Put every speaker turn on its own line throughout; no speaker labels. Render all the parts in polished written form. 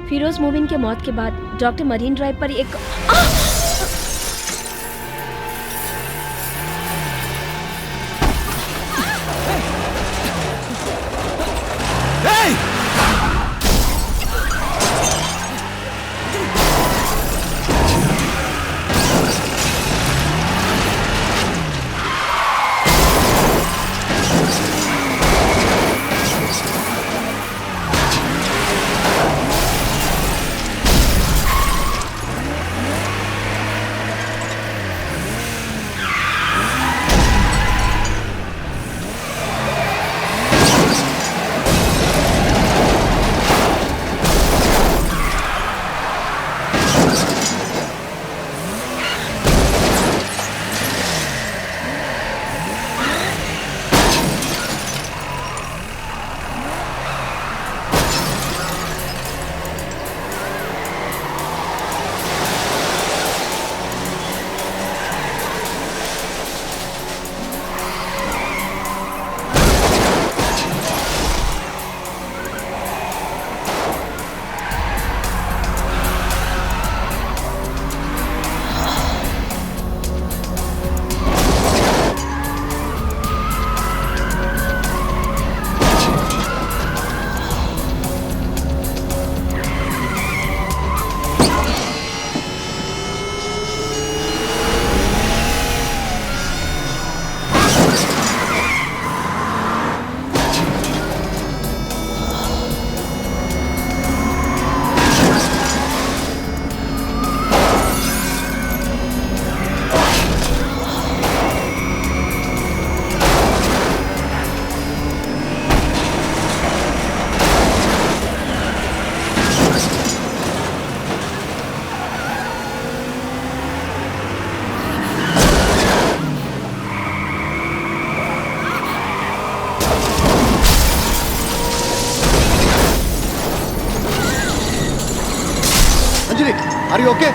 फिरोज मोबिन के मौत के बाद डॉक्टर मरीन ड्राइव पर एक
Are you okay?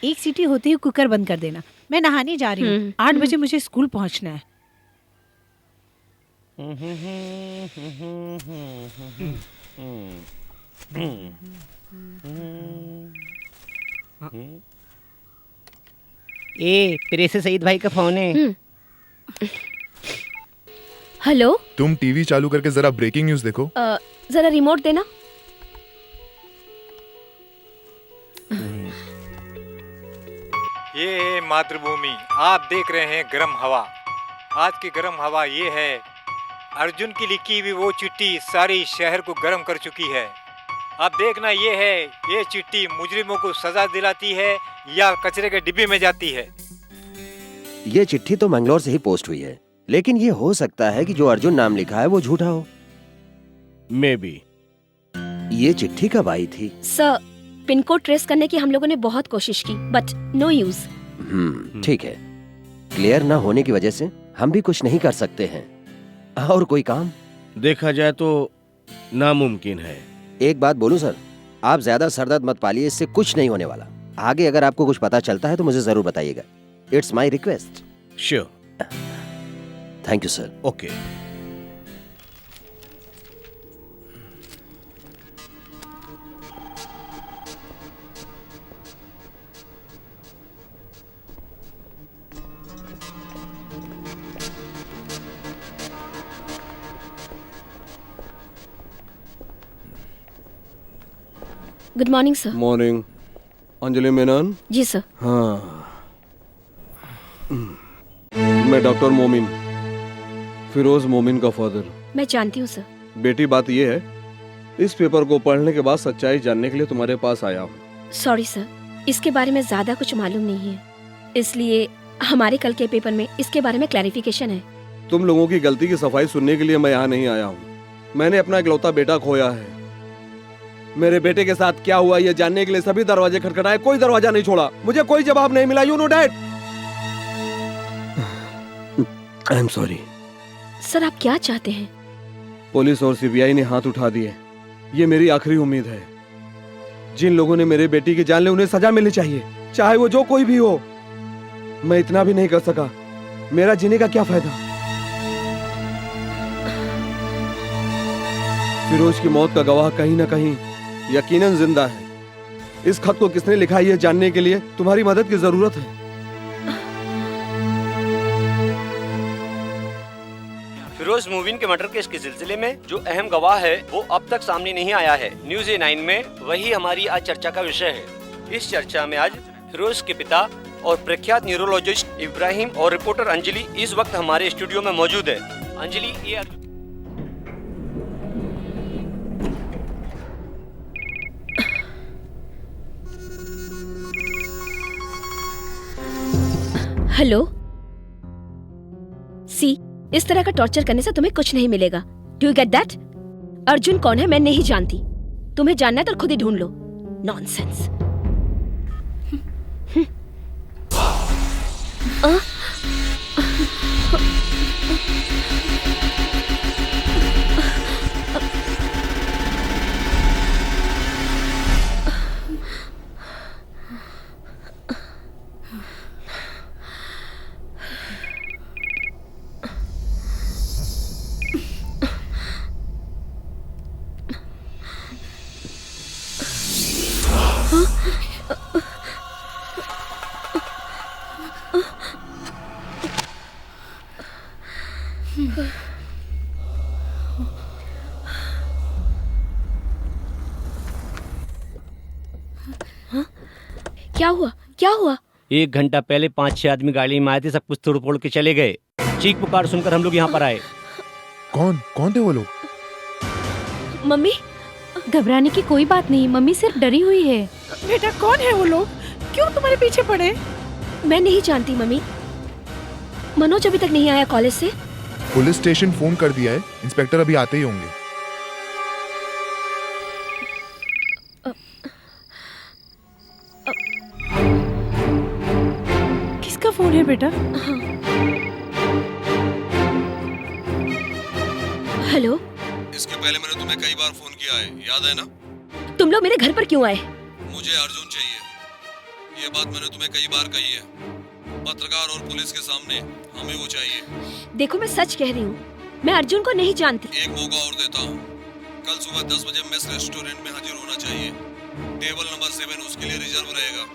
एक सीटी होते ही कुकर बंद कर देना। मैं नहाने जा रही हूँ। 8 बजे मुझे स्कूल पहुँचना है।
ए प्रेस सईद भाई का फोन है।
हेलो,
तुम टीवी चालू करके जरा ब्रेकिंग न्यूज देखो।
जरा रिमोट देना।
ये है मातृभूमि। आप देख रहे हैं गर्म हवा। आज की गर्म हवा ये है, अर्जुन की लिखी हुई वो चिट्ठी सारी शहर को गर्म कर चुकी है। अब देखना ये है, ये चिट्ठी मुजरिमों को सजा दिलाती है या कचरे के डिब्बे में जाती है।
ये चिट्ठी तो मंगलौर से ही पोस्ट हुई है, लेकिन ये हो सकता है कि जो अर्जुन नाम लिखा है वो झूठा हो।
May be.
ये चिट्ठी कब आई थी?
सर, पिन कोड ट्रेस करने की हम लोगों ने बहुत कोशिश की, बट नो यूज।
ठीक है। क्लियर ना होने की वजह से हम भी कुछ नहीं कर सकते हैं। और कोई काम
देखा जाए तो नामुमकिन है।
एक बात बोलूं सर, आप ज्यादा सरदर्द मत पालिए, इससे कुछ नहीं होने वाला। आगे अगर आपको कुछ पता चलता है तो मुझे जरूर बताइएगा। It's my request.
Sure.
Thank you sir.
Okay.
Good morning sir.
Morning. Anjali Menon.
जी सर।
हाँ, मैं डॉक्टर मोमिन, फिरोज मोमिन का फादर।
मैं जानती हूँ सर।
बेटी, बात ये है, इस पेपर को पढ़ने के बाद सच्चाई जानने के लिए तुम्हारे पास आया हूँ।
सॉरी सर, इसके बारे में ज्यादा कुछ मालूम नहीं है, इसलिए हमारे कल के पेपर में इसके बारे में क्लैरिफिकेशन है।
तुम लोगों की गलती की सफाई सुनने के लिए मैं यहाँ नहीं आया हूँ। मैंने अपना इकलौता बेटा खोया है। मेरे बेटे के साथ क्या हुआ ये जानने के लिए सभी दरवाजे खटखटाए, कोई दरवाजा नहीं छोड़ा, मुझे कोई जवाब नहीं मिला। You know dad. I am sorry.
Sir आप क्या चाहते हैं?
पुलिस और सीबीआई ने हाथ उठा दिए, ये मेरी आखिरी उम्मीद है। जिन लोगों ने मेरे बेटी की जान ली उन्हें सजा मिलनी चाहिए, चाहे वो जो कोई भी हो। मैं इतना भी नहीं कर सका, मेरा जीने का क्या फायदा। फिरोज की मौत का गवाह कहीं ना कहीं यकीनन जिंदा है। इस खत को किसने लिखा है ये जानने के लिए तुम्हारी मदद की जरूरत है।
फिरोज मोमिन के मर्डर केस के सिलसिले में जो अहम गवाह है वो अब तक सामने नहीं आया है। न्यूज़ A9 में वही हमारी आज चर्चा का विषय है। इस चर्चा में आज फिरोज के पिता और प्रख्यात न्यूरोलॉजिस्ट इब्राहिम और रिपोर्टर अंजलि इस वक्त हमारे स्टूडियो में मौजूद है। अंजलि, ये
हेलो सी, इस तरह का टॉर्चर करने से तुम्हें कुछ नहीं मिलेगा। Do you get that? Arjun कौन है मैं नहीं जानती, तुम्हें जानना है तो खुद ही ढूंढ लो। नॉनसेंस। क्या हुआ? क्या हुआ?
1 घंटा पहले 5-6 आदमी गाड़ी में आए थे, सब कुछ तोड़ फोड़ के चले गए। चीख पुकार सुनकर हम लोग यहाँ पर आए।
कौन थे वो लोग?
मम्मी,
घबराने की कोई बात नहीं, मम्मी सिर्फ डरी हुई है। बेटा, कौन है वो लोग? क्यों तुम्हारे पीछे पड़े?
मैं नहीं जानती मम्मी। मनोज अभी तक नहीं आया कॉलेज से।
पुलिस स्टेशन फोन कर दिया है, इंस्पेक्टर अभी आते ही होंगे।
किसका फोन है बेटा?
हेलो,
इसके पहले मैंने तुम्हें कई बार फोन किया है, याद है ना?
तुम लोग मेरे घर पर क्यों आए?
मुझे अर्जुन चाहिए, ये बात मैंने तुम्हें कई बार कही है। पत्रकार और पुलिस के सामने हमें वो चाहिए।
देखो मैं सच कह रही हूँ, मैं अर्जुन को नहीं जानती।
एक मौका और देता हूँ, कल सुबह 10 बजे मेस रेस्टोरेंट में हाजिर होना चाहिए। टेबल नंबर 7 उसके लिए रिजर्व रहेगा।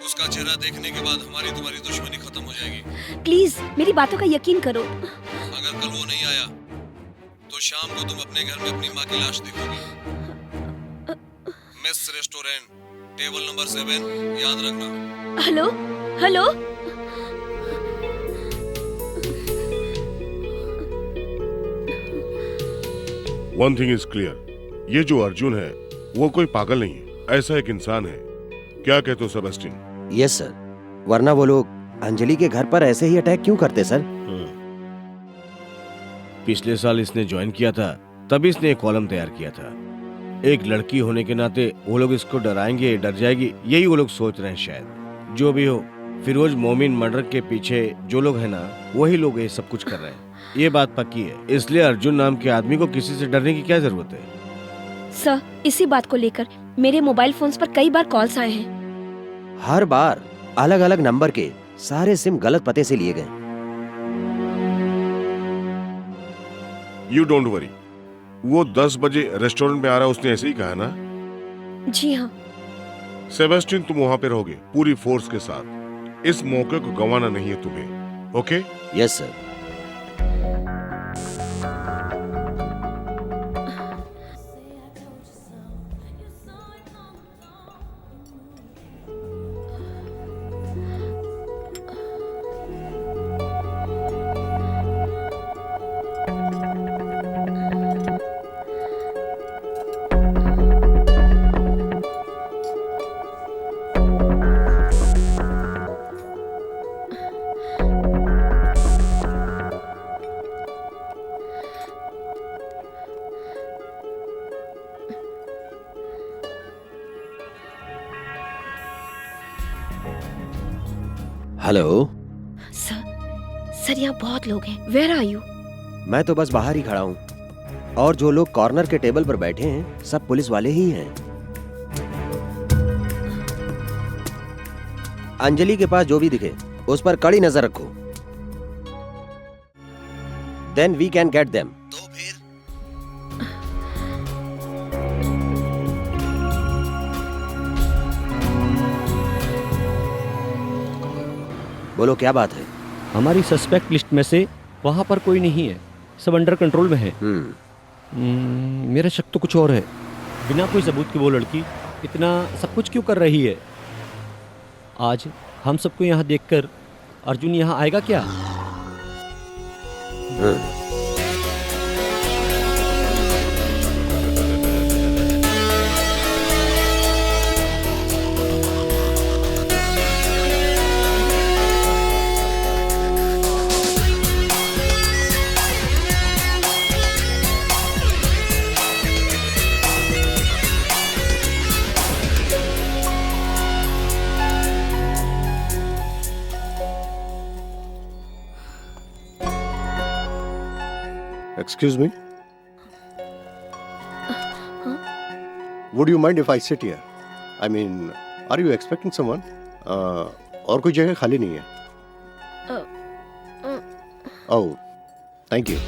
उसका चेहरा देखने के बाद हमारी तुम्हारी दुश्मनी खत्म हो जाएगी।
प्लीज मेरी बातों का यकीन करो।
अगर कल वो नहीं आया तो शाम को तुम अपने घर में अपनी माँ की लाश देखोगी। मेस रेस्टोरेंट, टेबल नंबर 7, याद रखना।
Hello hello,
one thing is clear, ये जो अर्जुन है वो कोई पागल नहीं है, ऐसा एक इंसान है। क्या कहते हो सेबेस्टियन?
यस सर, वरना वो लोग अंजलि के घर पर ऐसे ही अटैक क्यों करते सर?
पिछले साल इसने ज्वाइन किया था, तभी इसने एक कॉलम तैयार किया था। एक लड़की होने के नाते वो लोग इसको डराएंगे, डर जाएगी, यही वो लोग सोच रहे हैं शायद। जो भी हो, फिरोज मोमिन मर्डर के पीछे जो लोग हैं ना, वही लोग ये सब कुछ कर रहे हैं, ये बात पक्की है। इसलिए अर्जुन नाम के आदमी को किसी से डरने की क्या जरूरत है?
सर इसी बात को लेकर मेरे मोबाइल फोन्स पर कई बार कॉल्स आए हैं।
हर बार अलग अलग नंबर के सारे सिम गलत पते से लिए गए।
यू डोंट वरी, वो 10 बजे रेस्टोरेंट में आ रहा है, उसने ऐसे ही कहा ना?
जी हाँ।
सेबेस्टियन, तुम वहाँ पे रहोगे पूरी फोर्स के साथ। इस मौके को गंवाना नहीं है तुम्हें, okay?
Yes sir. Hello.
Sir यहाँ बहुत लोग हैं। Where are you?
मैं तो बस बाहर ही खड़ा हूँ और जो लोग कॉर्नर के टेबल पर बैठे हैं सब पुलिस वाले ही हैं। अंजलि के पास जो भी दिखे उस पर कड़ी नजर रखो। Then we can get them. तो फिर बोलो क्या बात है?
हमारी सस्पेक्ट लिस्ट में से वहाँ पर कोई नहीं है, सब अंडर कंट्रोल में है। मेरा शक तो कुछ और है। बिना कोई सबूत के वो लड़की इतना सब कुछ क्यों कर रही है? आज हम सबको यहाँ देखकर अर्जुन यहाँ आएगा क्या?
Excuse me? Would you mind if I sit here? I mean, are you expecting someone? और कोई जगह खाली नहीं है। Oh, thank you.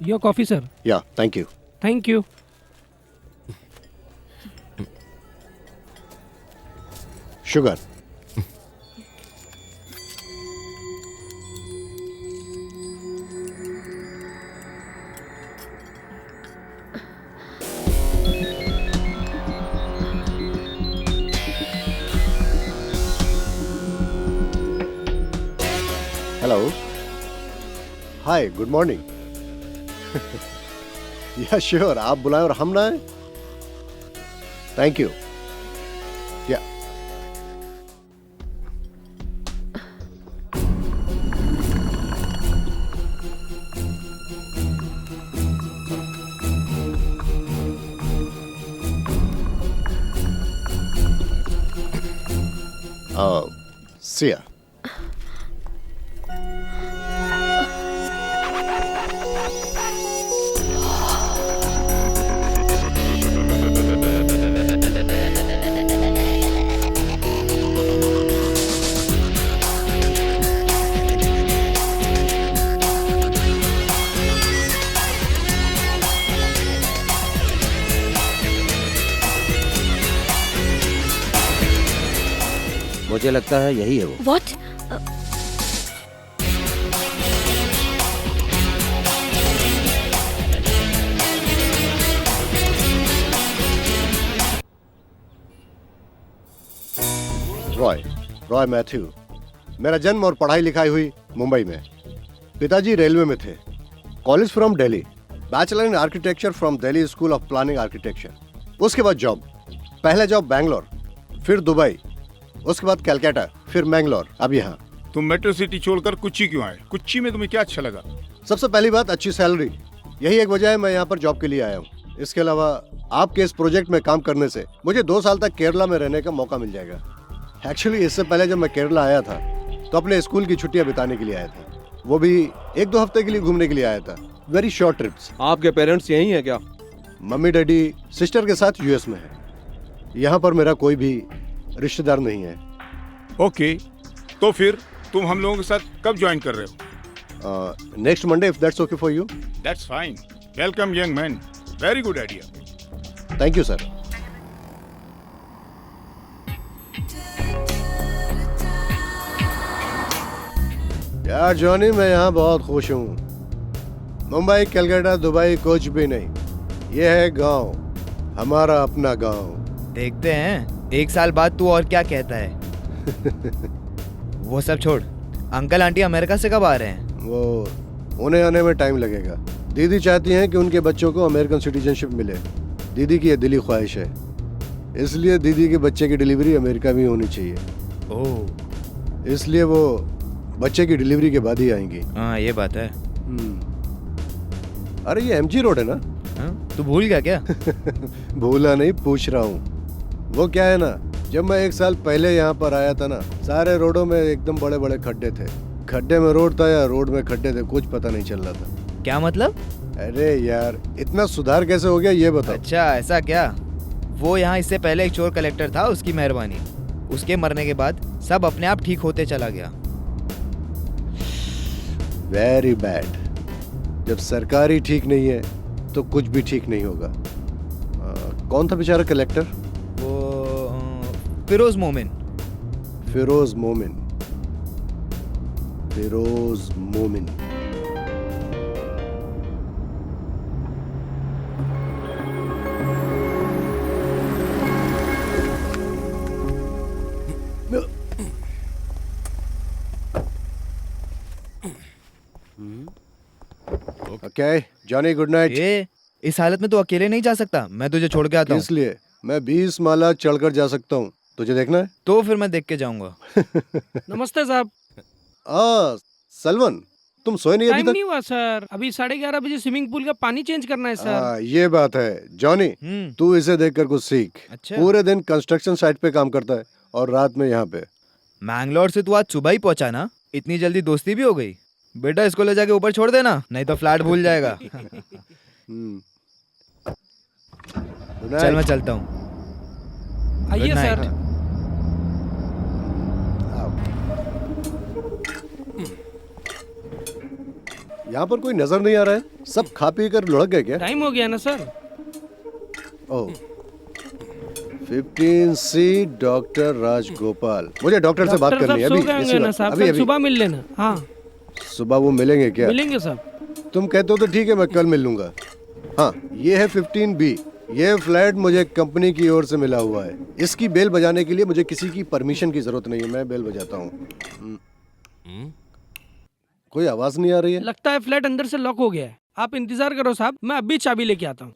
Your coffee, sir.
Yeah, thank you.
Thank you.
Sugar. Hello. Hi, good morning. या sure, आप बुलाएं और हम ना आए। Thank you. या सिया।
मुझे लगता है यही है वो।
What?
रॉय मैथ्यू। मेरा जन्म और पढ़ाई लिखाई हुई मुंबई में। पिताजी रेलवे में थे। College from Delhi, bachelor in architecture from Delhi school of planning architecture. उसके बाद जॉब, पहले जॉब बैंगलोर, फिर दुबई, उसके बाद कलकत्ता, फिर मैंगलोर, अब यहाँ।
तुम मेट्रो सिटी छोड़कर कुच्ची क्यों आए? कुच्ची में तुम्हें क्या अच्छा लगा?
सबसे पहली बात अच्छी सैलरी, यही एक वजह है मैं यहाँ पर जॉब के लिए आया हूँ। इसके अलावा आपके इस प्रोजेक्ट में काम करने से मुझे 2 साल तक केरला में रहने का मौका मिल जाएगा। एक्चुअली इससे पहले जब मैं केरला आया था तो अपने स्कूल की छुट्टियां बिताने के लिए आया था, वो भी 1-2 हफ्ते के लिए घूमने के लिए आया था। Very short trips.
आपके पेरेंट्स यहीं हैं क्या?
मम्मी डैडी सिस्टर के साथ यूएस में है। यहाँ पर मेरा कोई भी रिश्तेदार नहीं है।
ओके, तो फिर तुम हम लोगों के साथ कब ज्वाइन कर रहे हो?
Next Monday, if that's okay for you.
That's fine. Welcome young man, very good idea.
Thank you sir. यार जॉनी, मैं यहाँ बहुत खुश हूँ। मुंबई, कलकत्ता, दुबई कुछ भी नहीं, ये है गांव, हमारा अपना गांव।
देखते हैं 1 साल बाद तू और क्या कहता है। वो सब छोड़, अंकल आंटी अमेरिका से कब आ रहे हैं?
वो उन्हें आने में टाइम लगेगा। दीदी चाहती हैं कि उनके बच्चों को अमेरिकन सिटीजनशिप मिले। दीदी की ये दिली ख्वाहिश है, इसलिए दीदी के बच्चे की डिलीवरी अमेरिका में होनी चाहिए।
ओह,
इसलिए वो बच्चे की डिलीवरी के बाद ही आएंगी।
हाँ ये बात है।
अरे ये एमजी रोड है ना?
हाँ? तू भूल गया क्या?
भूला नहीं, पूछ रहा हूँ। वो क्या है ना, जब मैं 1 साल पहले यहाँ पर आया था ना, सारे रोडों में एकदम बड़े बड़े खड्डे थे। खड्डे में रोड था या रोड में खड्डे थे, कुछ पता नहीं चल रहा था।
क्या मतलब?
अरे यार, इतना सुधार कैसे हो गया ये बताओ।
अच्छा ऐसा क्या? वो यहाँ इससे पहले एक चोर कलेक्टर था, उसकी मेहरबानी। उसके मरने के बाद सब अपने आप ठीक होते चला गया।
Very bad. जब सरकार ही ठीक नहीं है तो कुछ भी ठीक नहीं होगा। कौन था बेचारा कलेक्टर?
वो फिरोज मोमिन।
फिरोज मोमिन। फिरोज मोमिन। Okay Johnny, good night.
ये इस हालत में तो अकेले नहीं जा सकता, मैं तुझे छोड़ के आता हूँ।
इसलिए मैं 20 माला चढ़कर जा सकता हूँ, तुझे देखना है?
तो फिर मैं देख के जाऊंगा।
नमस्ते साहब।
सलवन, तुम सोए नहीं अभी
टाइम
तक?
नहीं हुआ सर, अभी 11:30 बजे स्विमिंग पूल का पानी चेंज करना है सर।
ये बात है जॉनी, तू इसे देखकर कुछ सीख।
अच्छा।
पूरे दिन कंस्ट्रक्शन साइट पे काम करता है और रात में यहाँ पे।
मैंगलोर से तू आज सुबह ही पहुंचा ना? इतनी जल्दी दोस्ती भी हो गई? बेटा इसको ले जाके ऊपर छोड़ देना, नहीं तो फ्लैट भूल जाएगा। चल मैं चलता हूँ।
आइए
Good night.
सर।
यहाँ पर कोई नजर नहीं आ रहा है, सब खा पी कर लुढ़क गए क्या?
टाइम हो गया ना सर।
ओह 15C डॉक्टर राजगोपाल। मुझे डॉक्टर से बात
डॉक्टर
करनी है
साहब
अभी।
सो गए
इसी
होंगे ना
वक्त,
साहब,
अभी
कल
अभी।
सुबह मिल लेना। हाँ
सुबह वो मिलेंगे क्या?
मिलेंगे साहब।
तुम कहते हो तो ठीक है, मैं कल मिल लूंगा। हाँ ये है 15B। ये फ्लैट मुझे कंपनी की ओर से मिला हुआ है। इसकी बेल बजाने के लिए मुझे किसी की परमिशन की जरूरत नहीं है, मैं बेल बजाता हूँ। कोई आवाज नहीं आ रही है।
लगता है फ्लैट अंदर से लॉक हो गया है। आप इंतजार करो साहब, मैं अभी चाबी लेके आता हूँ।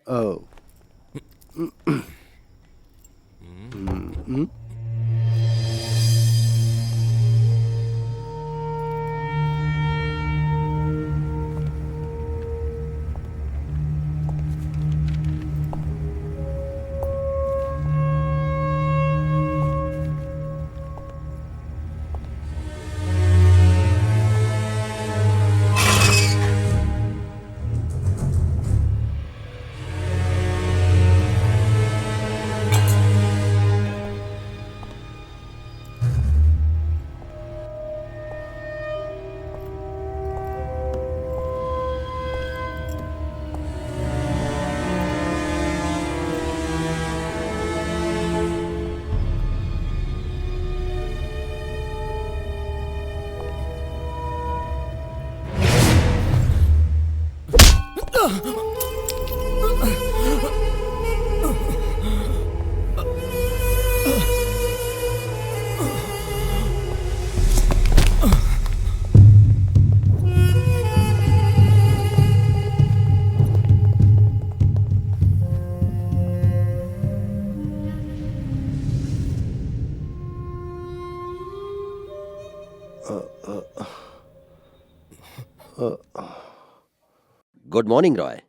Good morning Roy.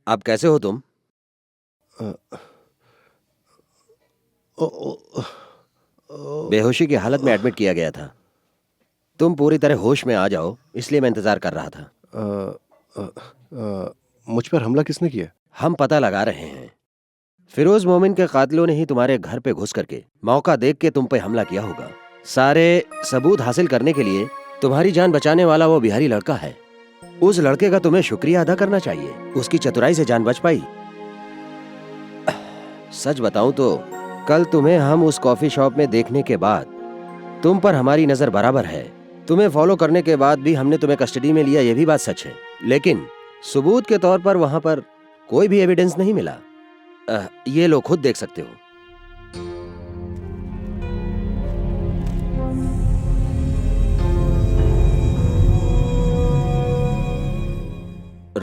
अब कैसे हो तुम? बेहोशी की हालत में एडमिट किया गया था। तुम पूरी तरह होश में आ जाओ, इसलिए मैं इंतजार कर रहा था।
मुझ पर हमला किसने किया?
हम पता लगा रहे हैं। फिरोज मोमिन के कातिलों ने ही तुम्हारे घर पे घुस करके मौका देख के तुम पे हमला किया होगा। सारे सबूत हासिल करने के लिए तुम्हारी जान बचाने वाला वो बिहारी लड़का है। उस लड़के का तुम्हें शुक्रिया अदा करना चाहिए। उसकी चतुराई से जान बच पाई। सच बताऊं तो कल तुम्हें हम उस कॉफी शॉप में देखने के बाद तुम पर हमारी नजर बराबर है। तुम्हें फॉलो करने के बाद भी हमने तुम्हें कस्टडी में लिया, यह भी बात सच है। लेकिन सबूत के तौर पर वहां पर कोई भी एविडेंस नहीं मिला। ये लो, खुद देख सकते हो।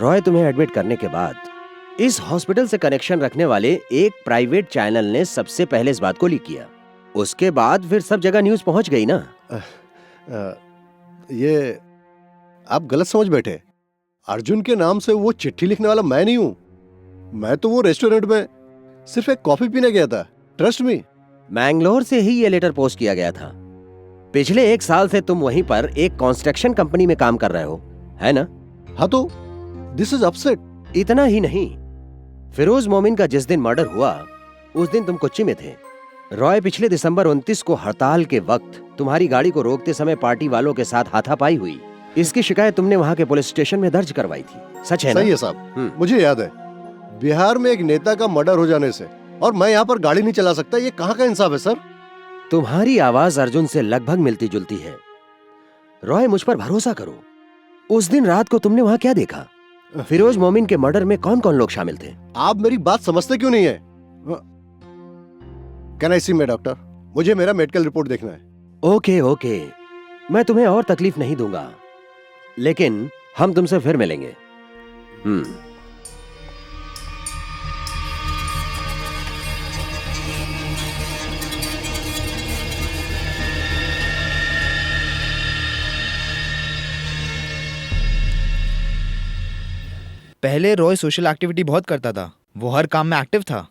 रॉय तुम्हें एडमिट करने के बाद इस हॉस्पिटल से कनेक्शन रखने वाले एक प्राइवेट चैनल ने सबसे पहले इस बात को लीक किया। उसके बाद फिर सब जगह न्यूज पहुंच गई ना।
ये आप गलत समझ बैठे। अर्जुन के नाम से वो चिट्ठी लिखने वाला मैं नहीं हूं। मैं तो वो रेस्टोरेंट में सिर्फ एक कॉफी पीने गया था। Trust me.
मैंगलोर से ही ये लेटर पोस्ट किया गया था। पिछले 1 साल से तुम वहीं पर एक कंस्ट्रक्शन कंपनी में काम कर रहे हो, है ना?
हाँ, तो दिस इज अपसेट।
इतना ही नहीं, फिरोज मोमिन का जिस दिन मर्डर हुआ उस दिन तुम कोच्चि में थे। रॉय पिछले दिसंबर 29 को हड़ताल के वक्त तुम्हारी गाड़ी को रोकते समय पार्टी वालों के साथ हाथापाई हुई। इसकी शिकायत तुमने वहां के पुलिस स्टेशन में दर्ज करवाई थी, सच है ना?
सही है साहब, मुझे याद है। बिहार में एक नेता का मर्डर हो जाने से और मैं यहाँ पर गाड़ी नहीं चला सकता, ये कहाँ का इंसाफ है सर?
तुम्हारी आवाज अर्जुन से लगभग मिलती जुलती है। रॉय, मुझ पर भरोसा करो। उस दिन रात को तुमने वहां क्या देखा? फिरोज मोमिन के मर्डर में कौन कौन लोग शामिल थे?
आप मेरी बात समझते क्यों नहीं है? Can I see me doctor? मुझे मेरा मेडिकल रिपोर्ट देखना है।
ओके ओके, मैं तुम्हें और तकलीफ नहीं दूंगा, लेकिन हम तुमसे फिर मिलेंगे।
पहले रॉय सोशल एक्टिविटी बहुत करता था। वो हर काम में एक्टिव था।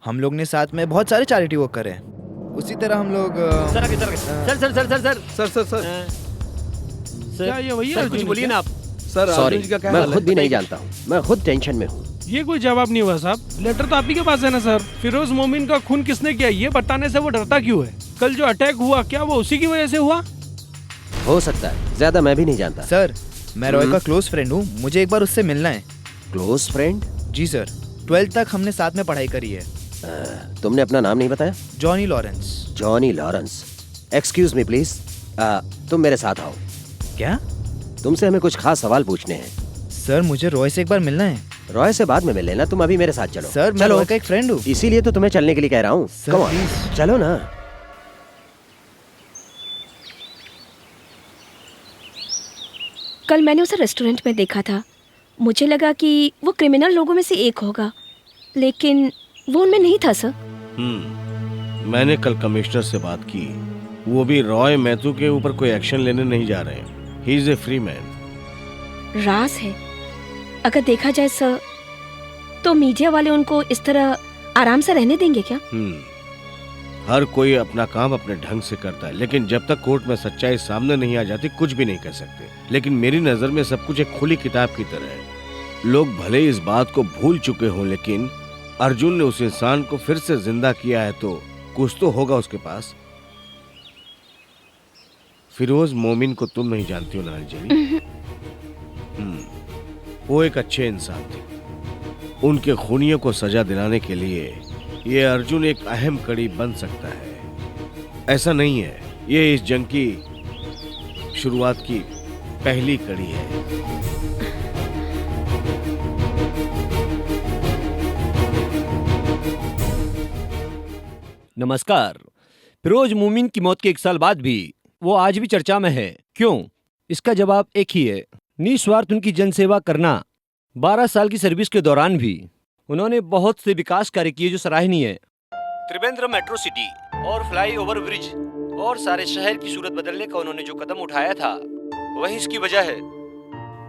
हम लोग ने साथ में बहुत सारे चैरिटी वर्क करे। उसी तरह हम लोग
सर आगे, sir sir sir sir sir
sir sir
क्या ये वही
सर, कुछ बोलिए ना आप।
सर,
सॉरी,
अर्जुन जी का क्या
मैं
हाल
खुद
है?
भी नहीं जानता हूँ। मैं खुद टेंशन में हूँ।
ये कोई जवाब नहीं हुआ साहब। लेटर तो आप ही के पास है ना सर? फिरोज मोमिन का खून किसने किया ये बताने से वो डरता क्यों है? कल जो अटैक हुआ क्या वो उसी की वजह से हुआ?
हो सकता है, ज्यादा मैं भी नहीं जानता।
सर, मैं रॉय का क्लोज फ्रेंड हूँ। मुझे एक बार उससे मिलना है।
Close friend?
जी सर, 12th तक हमने साथ में पढ़ाई करी है।
तुमने अपना नाम नहीं बताया?
Johnny Lawrence.
Johnny Lawrence. Excuse me please, तुम मेरे साथ आओ।
क्या?
तुमसे हमें कुछ खास सवाल पूछने हैं।
सर, मुझे रॉय से एक बार मिलना है।
रॉय से बाद में मिल लेना, तुम अभी मेरे साथ चलो।
सर, मैं रॉय का एक फ्रेंड हूँ।
इसीलिए तो तुम्हें चलने के लिए कह रहा हूँ।
Sir,
Come on,
please।
चलो ना।
कल मैंने उसे रेस्टोरेंट में देखा था। मुझे लगा कि वो क्रिमिनल लोगों में से एक होगा, लेकिन वो उनमें नहीं था सर।
मैंने कल कमिश्नर से बात की। वो भी रॉय मैथ्यू के ऊपर कोई एक्शन लेने नहीं जा रहे हैं। He is a free man.
राज है। अगर देखा जाए सर, तो मीडिया वाले उनको इस तरह आराम से रहने देंगे क्या?
हर कोई अपना काम अपने ढंग से करता है, लेकिन जब तक कोर्ट में सच्चाई सामने नहीं आ जाती कुछ भी नहीं कर सकते। लेकिन मेरी नजर में सब कुछ एक खुली किताब की तरह है। लोग भले इस बात को भूल चुके हों, लेकिन अर्जुन ने उस इंसान को फिर से जिंदा किया है, तो कुछ तो होगा उसके पास। फिरोज मोमिन को तुम नहीं जानती हो नालजेरी। वो एक अच्छे इंसान थे। उनके खूनियों को सजा दिलाने के लिए ये अर्जुन एक अहम कड़ी बन सकता है। ऐसा नहीं है, ये इस जंग की शुरुआत की पहली कड़ी है।
नमस्कार। फिरोज मोमिन की मौत के 1 साल बाद भी वो आज भी चर्चा में है। क्यों? इसका जवाब एक ही है, निस्वार्थ उनकी जनसेवा करना। 12 साल की सर्विस के दौरान भी उन्होंने बहुत से विकास कार्य किए जो सराहनीय है। त्रिवेंद्रम मेट्रो सिटी और फ्लाई ओवर ब्रिज और सारे शहर की सूरत बदलने का उन्होंने जो कदम उठाया था, वही इसकी वजह है।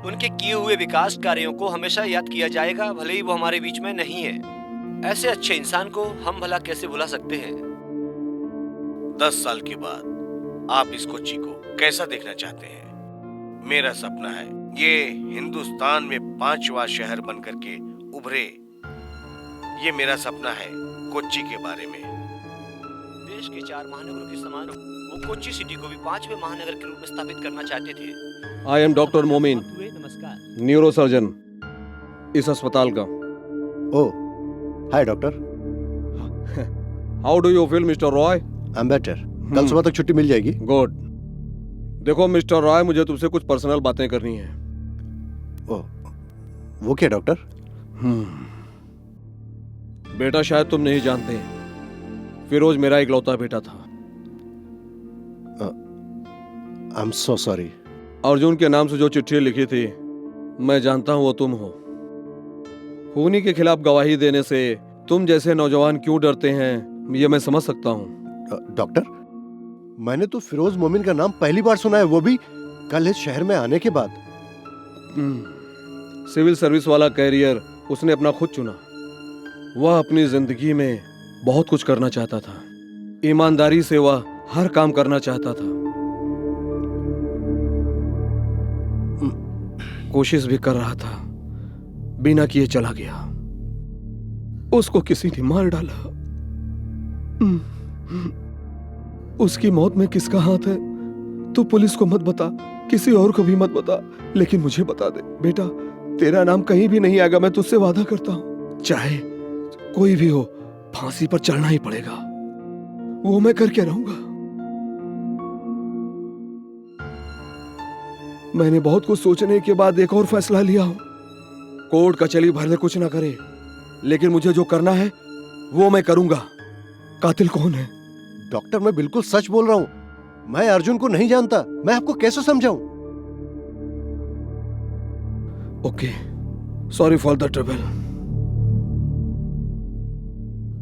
उनके किए हुए विकास कार्यों को हमेशा याद किया जाएगा, भले ही वो हमारे बीच में नहीं है। ऐसे अच्छे इंसान को हम भला कैसे भुला सकते हैं?
10 साल के बाद आप इस कोच्चि को कैसा देखना चाहते हैं? मेरा सपना है ये हिंदुस्तान में 5वां शहर बनकर के उभरे। ये मेरा सपना है कोच्चि के बारे में।
देश के 4 महानगरों के समान वो कोच्चि सिटी को भी 5वें महानगर के रूप में स्थापित करना चाहते थे।
आई एम डॉक्टर मोमिन,
नमस्कार।
न्यूरो सर्जन इस अस्पताल का।
Oh, hi doctor.
How do you feel mister Roy?
I am better. कल सुबह तक छुट्टी मिल जाएगी।
गुड। देखो मिस्टर रॉय, मुझे तुमसे कुछ पर्सनल बातें करनी है।
ओह, वो क्या डॉक्टर?
बेटा, शायद तुम नहीं जानते, फिरोज मेरा इकलौता बेटा था।
I am so sorry.
Arjun के नाम से जो चिट्ठी लिखी थी, मैं जानता हूं वो तुम हो। खूनी के खिलाफ गवाही देने से तुम जैसे नौजवान क्यों डरते हैं ये मैं समझ सकता हूँ।
डॉक्टर, मैंने तो फिरोज मोमिन का नाम पहली बार सुना है, वो भी कल इस शहर में आने के बाद।
सिविल सर्विस वाला कैरियर उसने अपना खुद चुना। वह अपनी जिंदगी में बहुत कुछ करना चाहता था। ईमानदारी से वह हर काम करना चाहता था। कोशिश भी कर रहा था, बिना किए चला गया। उसको किसी ने मार डाला। उसकी मौत में किसका हाथ है तू पुलिस को मत बता, किसी और को भी मत बता, लेकिन मुझे बता दे बेटा। तेरा नाम कहीं भी नहीं आएगा, मैं तुझसे वादा करता हूं। चाहे कोई भी हो, फांसी पर चढ़ना ही पड़ेगा। वो मैं करके रहूंगा। मैंने बहुत कुछ सोचने के बाद एक और फैसला लिया हूं। कोर्ट कचहरी भरने कुछ ना करे, लेकिन मुझे जो करना है वो मैं करूंगा। कातिल कौन है?
डॉक्टर, मैं बिल्कुल सच बोल रहा हूं। मैं अर्जुन को नहीं जानता। मैं आपको कैसे समझाऊं?
Okay, sorry for the trouble.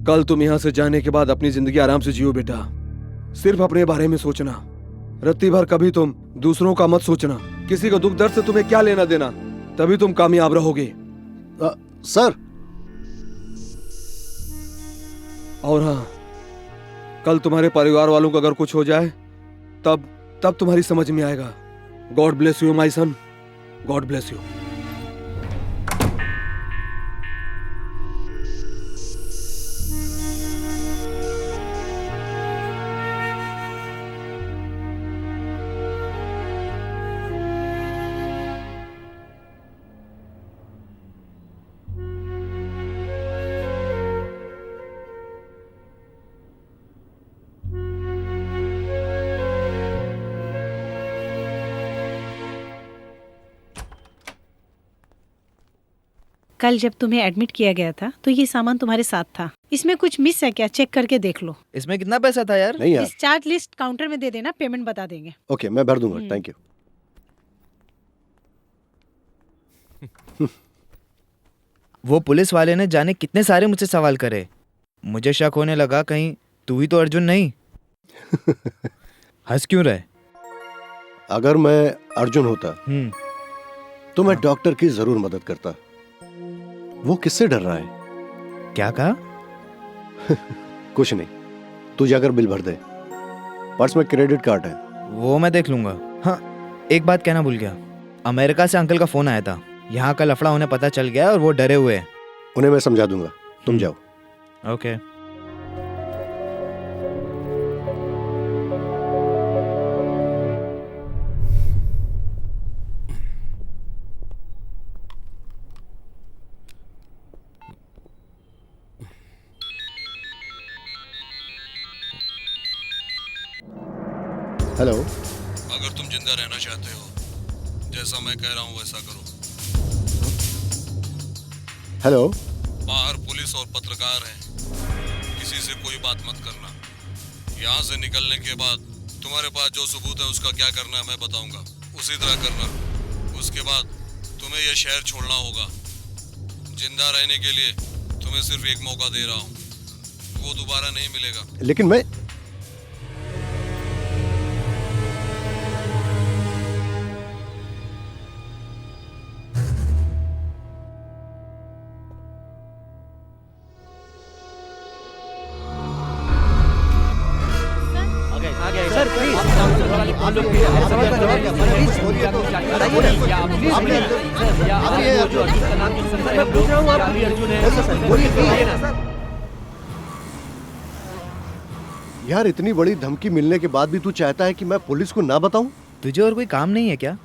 कल तुम यहां से जाने के बाद अपनी जिंदगी आराम से जियो बेटा। सिर्फ अपने बारे में सोचना। रत्ती भर कभी तुम दूसरों का मत सोचना। किसी को दुख दर्द से तुम्हें क्या लेना देना, तभी तुम कामयाब रहोगे।
सर।
और हाँ, कल तुम्हारे परिवार वालों को अगर कुछ हो जाए तब तुम्हारी समझ में आएगा। God bless you my son, God bless you.
कल जब तुम्हें एडमिट किया गया था तो ये सामान तुम्हारे साथ था। इसमें कुछ मिस है क्या? चेक करके देख लो।
इसमें कितना पैसा था यार?
नहीं यार।
डिस्चार्ज लिस्ट काउंटर में दे देना, पेमेंट बता देंगे।
ओके, मैं भर दूंगा। Thank you.
वो पुलिस वाले ने जाने कितने सारे मुझसे सवाल करे। मुझे शक होने लगा कहीं तू ही तो अर्जुन नहीं। हंस क्यों रहे?
अगर मैं अर्जुन होता तो मैं डॉक्टर की जरूर मदद करता। वो किससे डर रहा है?
क्या कहा?
कुछ नहीं, तू जाकर बिल भर दे। पर्स में क्रेडिट कार्ड है।
वो मैं देख लूंगा। हाँ, एक बात कहना भूल गया। अमेरिका से अंकल का फोन आया था। यहाँ का लफड़ा उन्हें पता चल गया और वो डरे हुए हैं।
उन्हें मैं समझा दूंगा, तुम जाओ।
ओके।
हेलो।
अगर तुम जिंदा रहना चाहते हो, जैसा मैं कह रहा हूँ वैसा करो।
हेलो।
बाहर पुलिस और पत्रकार हैं, किसी से कोई बात मत करना। यहाँ से निकलने के बाद तुम्हारे पास जो सबूत है उसका क्या करना है मैं बताऊंगा, उसी तरह करना। उसके बाद तुम्हें यह शहर छोड़ना होगा। जिंदा रहने के लिए तुम्हें सिर्फ एक मौका दे रहा हूँ, वो दोबारा नहीं मिलेगा।
लेकिन मैं यार, इतनी बड़ी धमकी मिलने के बाद भी तू चाहता है कि मैं पुलिस को ना बताऊं?
तुझे और कोई काम नहीं है क्या?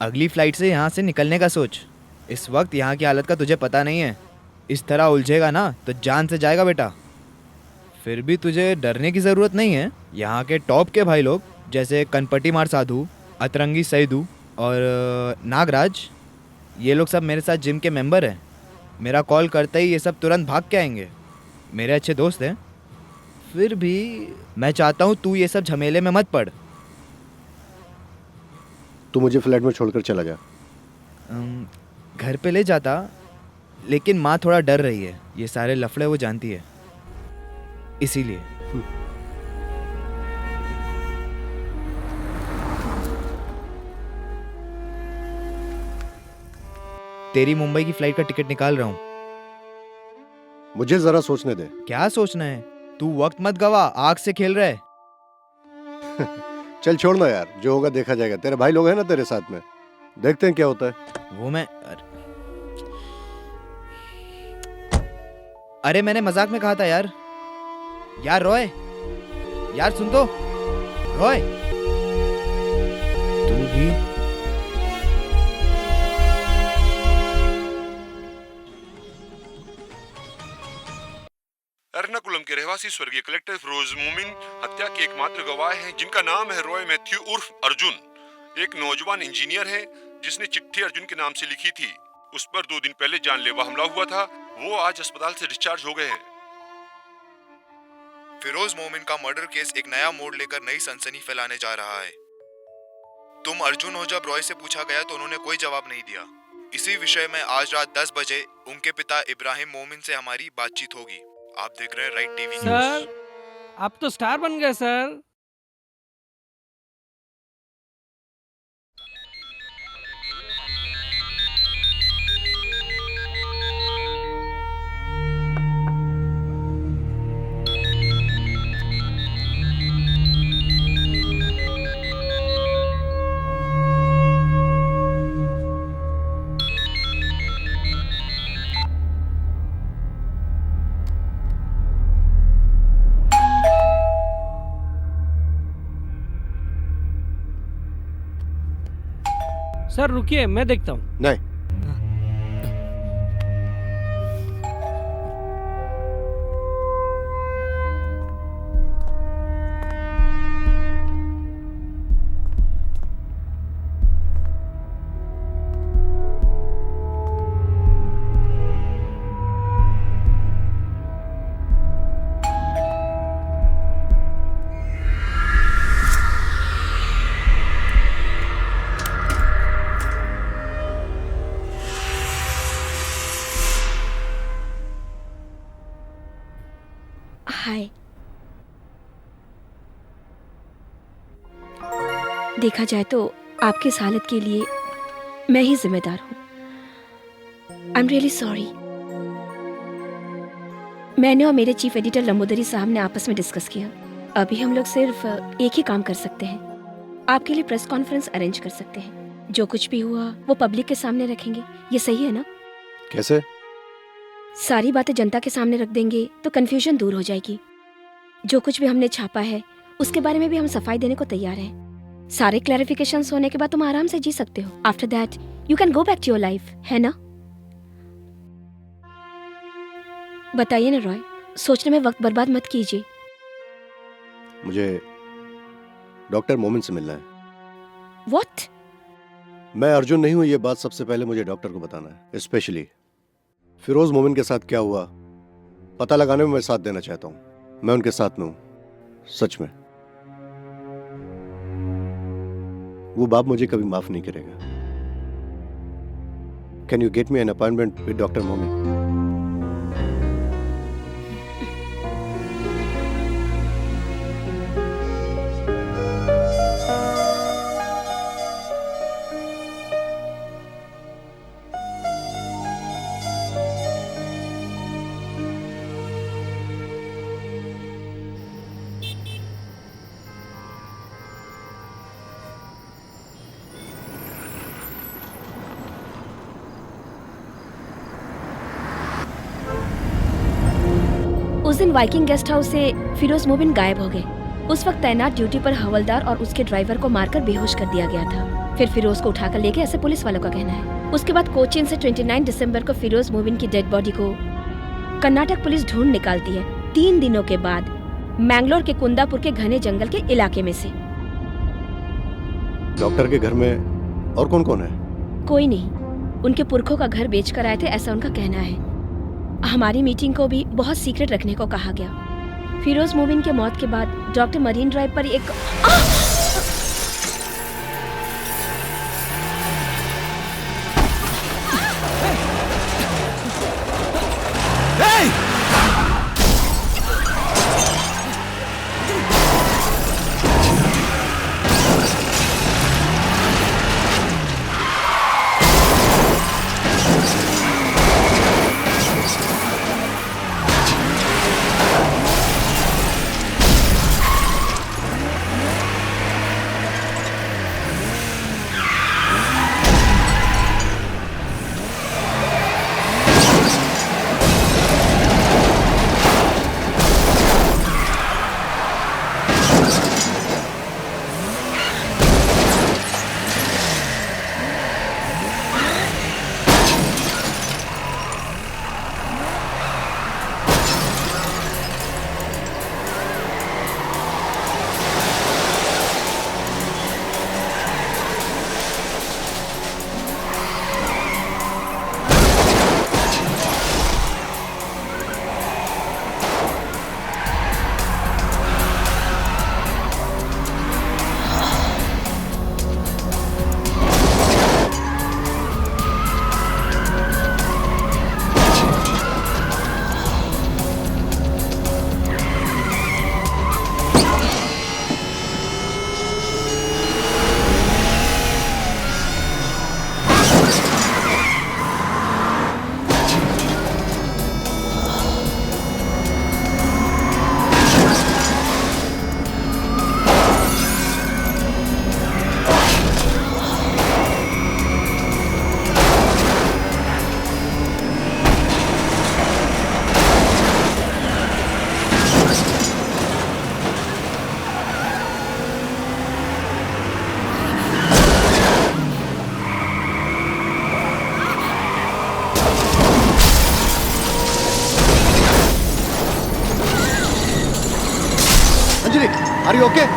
अगली फ्लाइट से यहाँ से निकलने का सोच। इस वक्त यहाँ की हालत का तुझे पता नहीं है। इस तरह उलझेगा ना तो जान से जाएगा बेटा। फिर भी तुझे डरने की ज़रूरत नहीं है। यहाँ के टॉप के भाई लोग जैसे कनपटी मार साधु, अतरंगी सैदू और नागराज, ये लोग सब मेरे साथ जिम के मेंबर हैं। मेरा कॉल करते ही ये सब तुरंत भाग के आएंगे। मेरे अच्छे दोस्त हैं। फिर भी मैं चाहता हूँ तू ये सब झमेले में मत पड़।
तू मुझे फ्लैट में छोड़कर चला जा।
घर पे ले जाता लेकिन माँ थोड़ा डर रही है, ये सारे लफड़े वो जानती है, इसीलिए। तेरी मुंबई की फ्लाइट का टिकट निकाल रहा हूँ।
मुझे जरा सोचने दे।
क्या सोचना है? तू वक्त मत गवा, आग से खेल रहा है।
चल छोड़ना यार, जो होगा देखा जाएगा। तेरे भाई लोग हैं ना तेरे साथ में, देखते हैं क्या होता है।
वो मैं अरे मैंने मजाक में कहा था यार। यार रॉय, यार सुन तो, रॉय तू भी।
एर्नाकुलम के रहवासी स्वर्गीय कलेक्टर फिरोज मोमिन हत्या के एकमात्र गवाह हैं, जिनका नाम है रॉय मैथ्यू उर्फ अर्जुन। एक नौजवान इंजीनियर है जिसने चिट्ठी अर्जुन के नाम से लिखी थी। उस पर 2 दिन पहले जानलेवा हमला हुआ था। वो आज अस्पताल से डिस्चार्ज हो गए हैं।
फिरोज मोमिन का मर्डर केस एक नया मोड़ लेकर नई सनसनी फैलाने जा रहा है। तुम अर्जुन हो जब रॉय से पूछा गया तो उन्होंने कोई जवाब नहीं दिया। इसी विषय में आज रात 10 बजे उनके पिता इब्राहिम मोमिन से हमारी बातचीत होगी। आप देख रहे हैं राइट टीवी न्यूज़।
सर, आप तो स्टार बन गए सर। सर रुकिए, मैं देखता हूँ।
नहीं,
हाय। देखा जाए तो आपकी इस हालत के लिए मैं ही जिम्मेदार हूँ। I am really sorry. मैंने और मेरे चीफ एडिटर लंबोदरी साहब ने आपस में डिस्कस किया। अभी हम लोग सिर्फ एक ही काम कर सकते हैं, आपके लिए प्रेस कॉन्फ्रेंस अरेंज कर सकते हैं। जो कुछ भी हुआ वो पब्लिक के सामने रखेंगे। ये सही है ना?
कैसे?
सारी बातें जनता के सामने रख देंगे तो कंफ्यूजन दूर हो जाएगी। जो कुछ भी हमने छापा है उसके बारे में भी हम सफाई देने को तैयार हैं। सारे क्लैरिफिकेशंस होने के बाद तुम आराम से जी सकते हो। After that you can go back to your life, है ना? बताइए ना रॉय, सोचने में वक्त बर्बाद मत कीजिए।
मुझे डॉक्टर मोमिन से मिलना है।
व्हाट?
मैं अर्जुन नहीं हूं, ये बात सबसे पहले मुझे डॉक्टर को बताना है। स्पेशली फिरोज मोमिन के साथ क्या हुआ पता लगाने में मैं साथ देना चाहता हूं। मैं उनके साथ में हूं, सच में। वो बाप मुझे कभी माफ नहीं करेगा। Can you get me an appointment with doctor मोमिन?
उस दिन वाइकिंग गेस्ट हाउस से फिरोज मोमिन गायब हो गए। उस वक्त तैनात ड्यूटी पर हवलदार और उसके ड्राइवर को मारकर बेहोश कर दिया गया था। फिर फिरोज को उठाकर ले गए, ऐसे पुलिस वालों का कहना है। उसके बाद कोचीन से 29 दिसंबर को फिरोज मोमिन की डेड बॉडी को कर्नाटक पुलिस ढूंढ निकालती है। 3 दिनों के बाद मैंगलोर के कुंदापुर के घने जंगल के इलाके में से।
डॉक्टर के घर में और कौन कौन है?
कोई नहीं, उनके पुरखों का घर बेचकर आए थे, ऐसा उनका कहना है। हमारी मीटिंग को भी बहुत सीक्रेट रखने को कहा गया। फिरोज मोमिन के मौत के बाद डॉक्टर मरीन ड्राइव पर एक
आर यू ओके?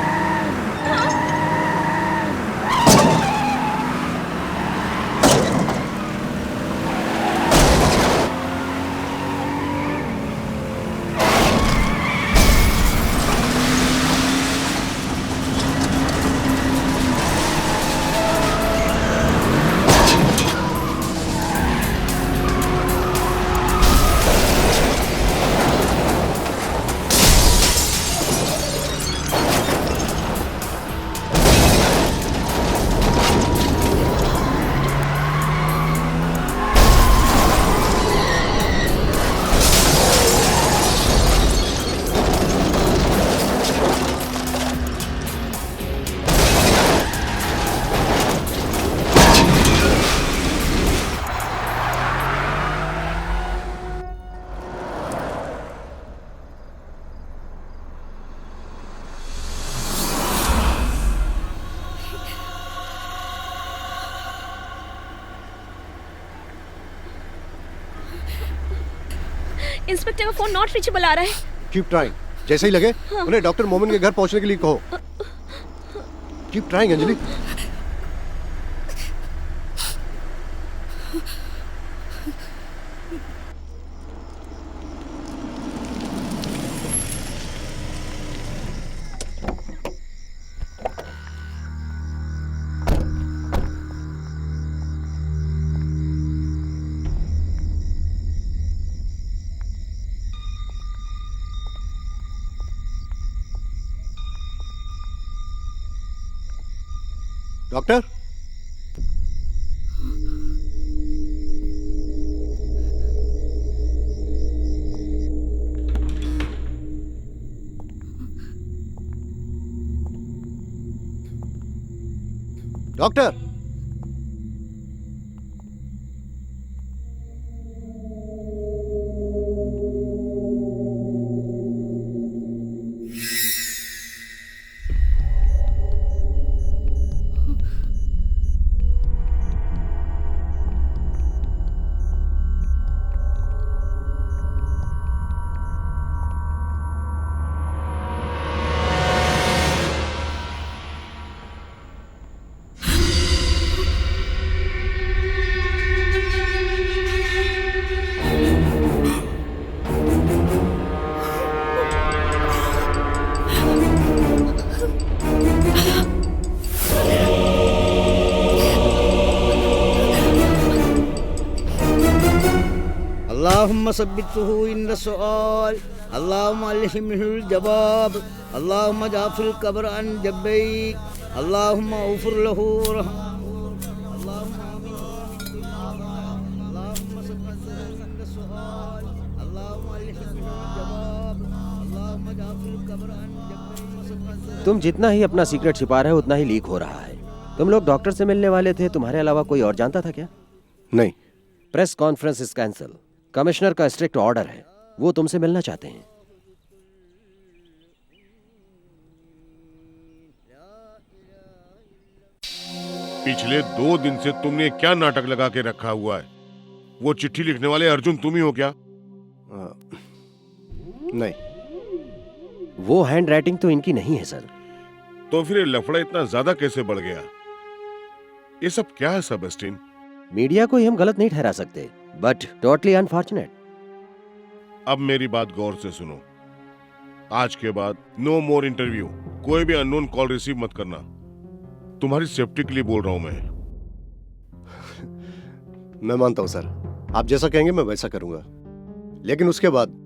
इंस्पेक्टर का फोन नॉट रीचेबल आ रहा है।
Keep trying. जैसे ही लगे उन्हें डॉक्टर मोमिन के घर पहुंचने के लिए कहो। Keep trying Anjali. Doctor, doctor,
अल्लाहुम्मा सब्बितहु इंद सुआल अल्लाहुम्मा अल्हिमहुल जवाब अल्लाहुम्मा जाफिल कब्र अन जब्बैक अल्लाहुम्मा उफुर लहू
तुम जितना ही अपना सीक्रेट छिपा रहे हो उतना ही लीक हो रहा है। तुम लोग डॉक्टर से मिलने वाले थे, तुम्हारे अलावा कोई और जानता था क्या?
नहीं।
Press conference is cancel. Commissioner का स्ट्रिक्ट ऑर्डर है, वो तुमसे मिलना चाहते हैं।
पिछले 2 दिन से तुमने क्या नाटक लगा के रखा हुआ है? वो चिट्ठी लिखने वाले अर्जुन तुम ही हो क्या?
नहीं,
वो हैंड राइटिंग तो इनकी नहीं है सर।
तो फिर ये लफड़ा इतना ज्यादा कैसे बढ़ गया? ये सब क्या है सेबेस्टियन?
मीडिया को ही हम गलत नहीं ठहरा सकते, बट टोटली अनफॉर्चुनेट।
अब मेरी बात गौर से सुनो। आज के बाद नो मोर इंटरव्यू, कोई भी अननोन कॉल रिसीव मत करना। तुम्हारी सेफ्टी के लिए बोल रहा हूं मैं।
मैं मानता हूं सर, आप जैसा कहेंगे मैं वैसा करूंगा, लेकिन उसके बाद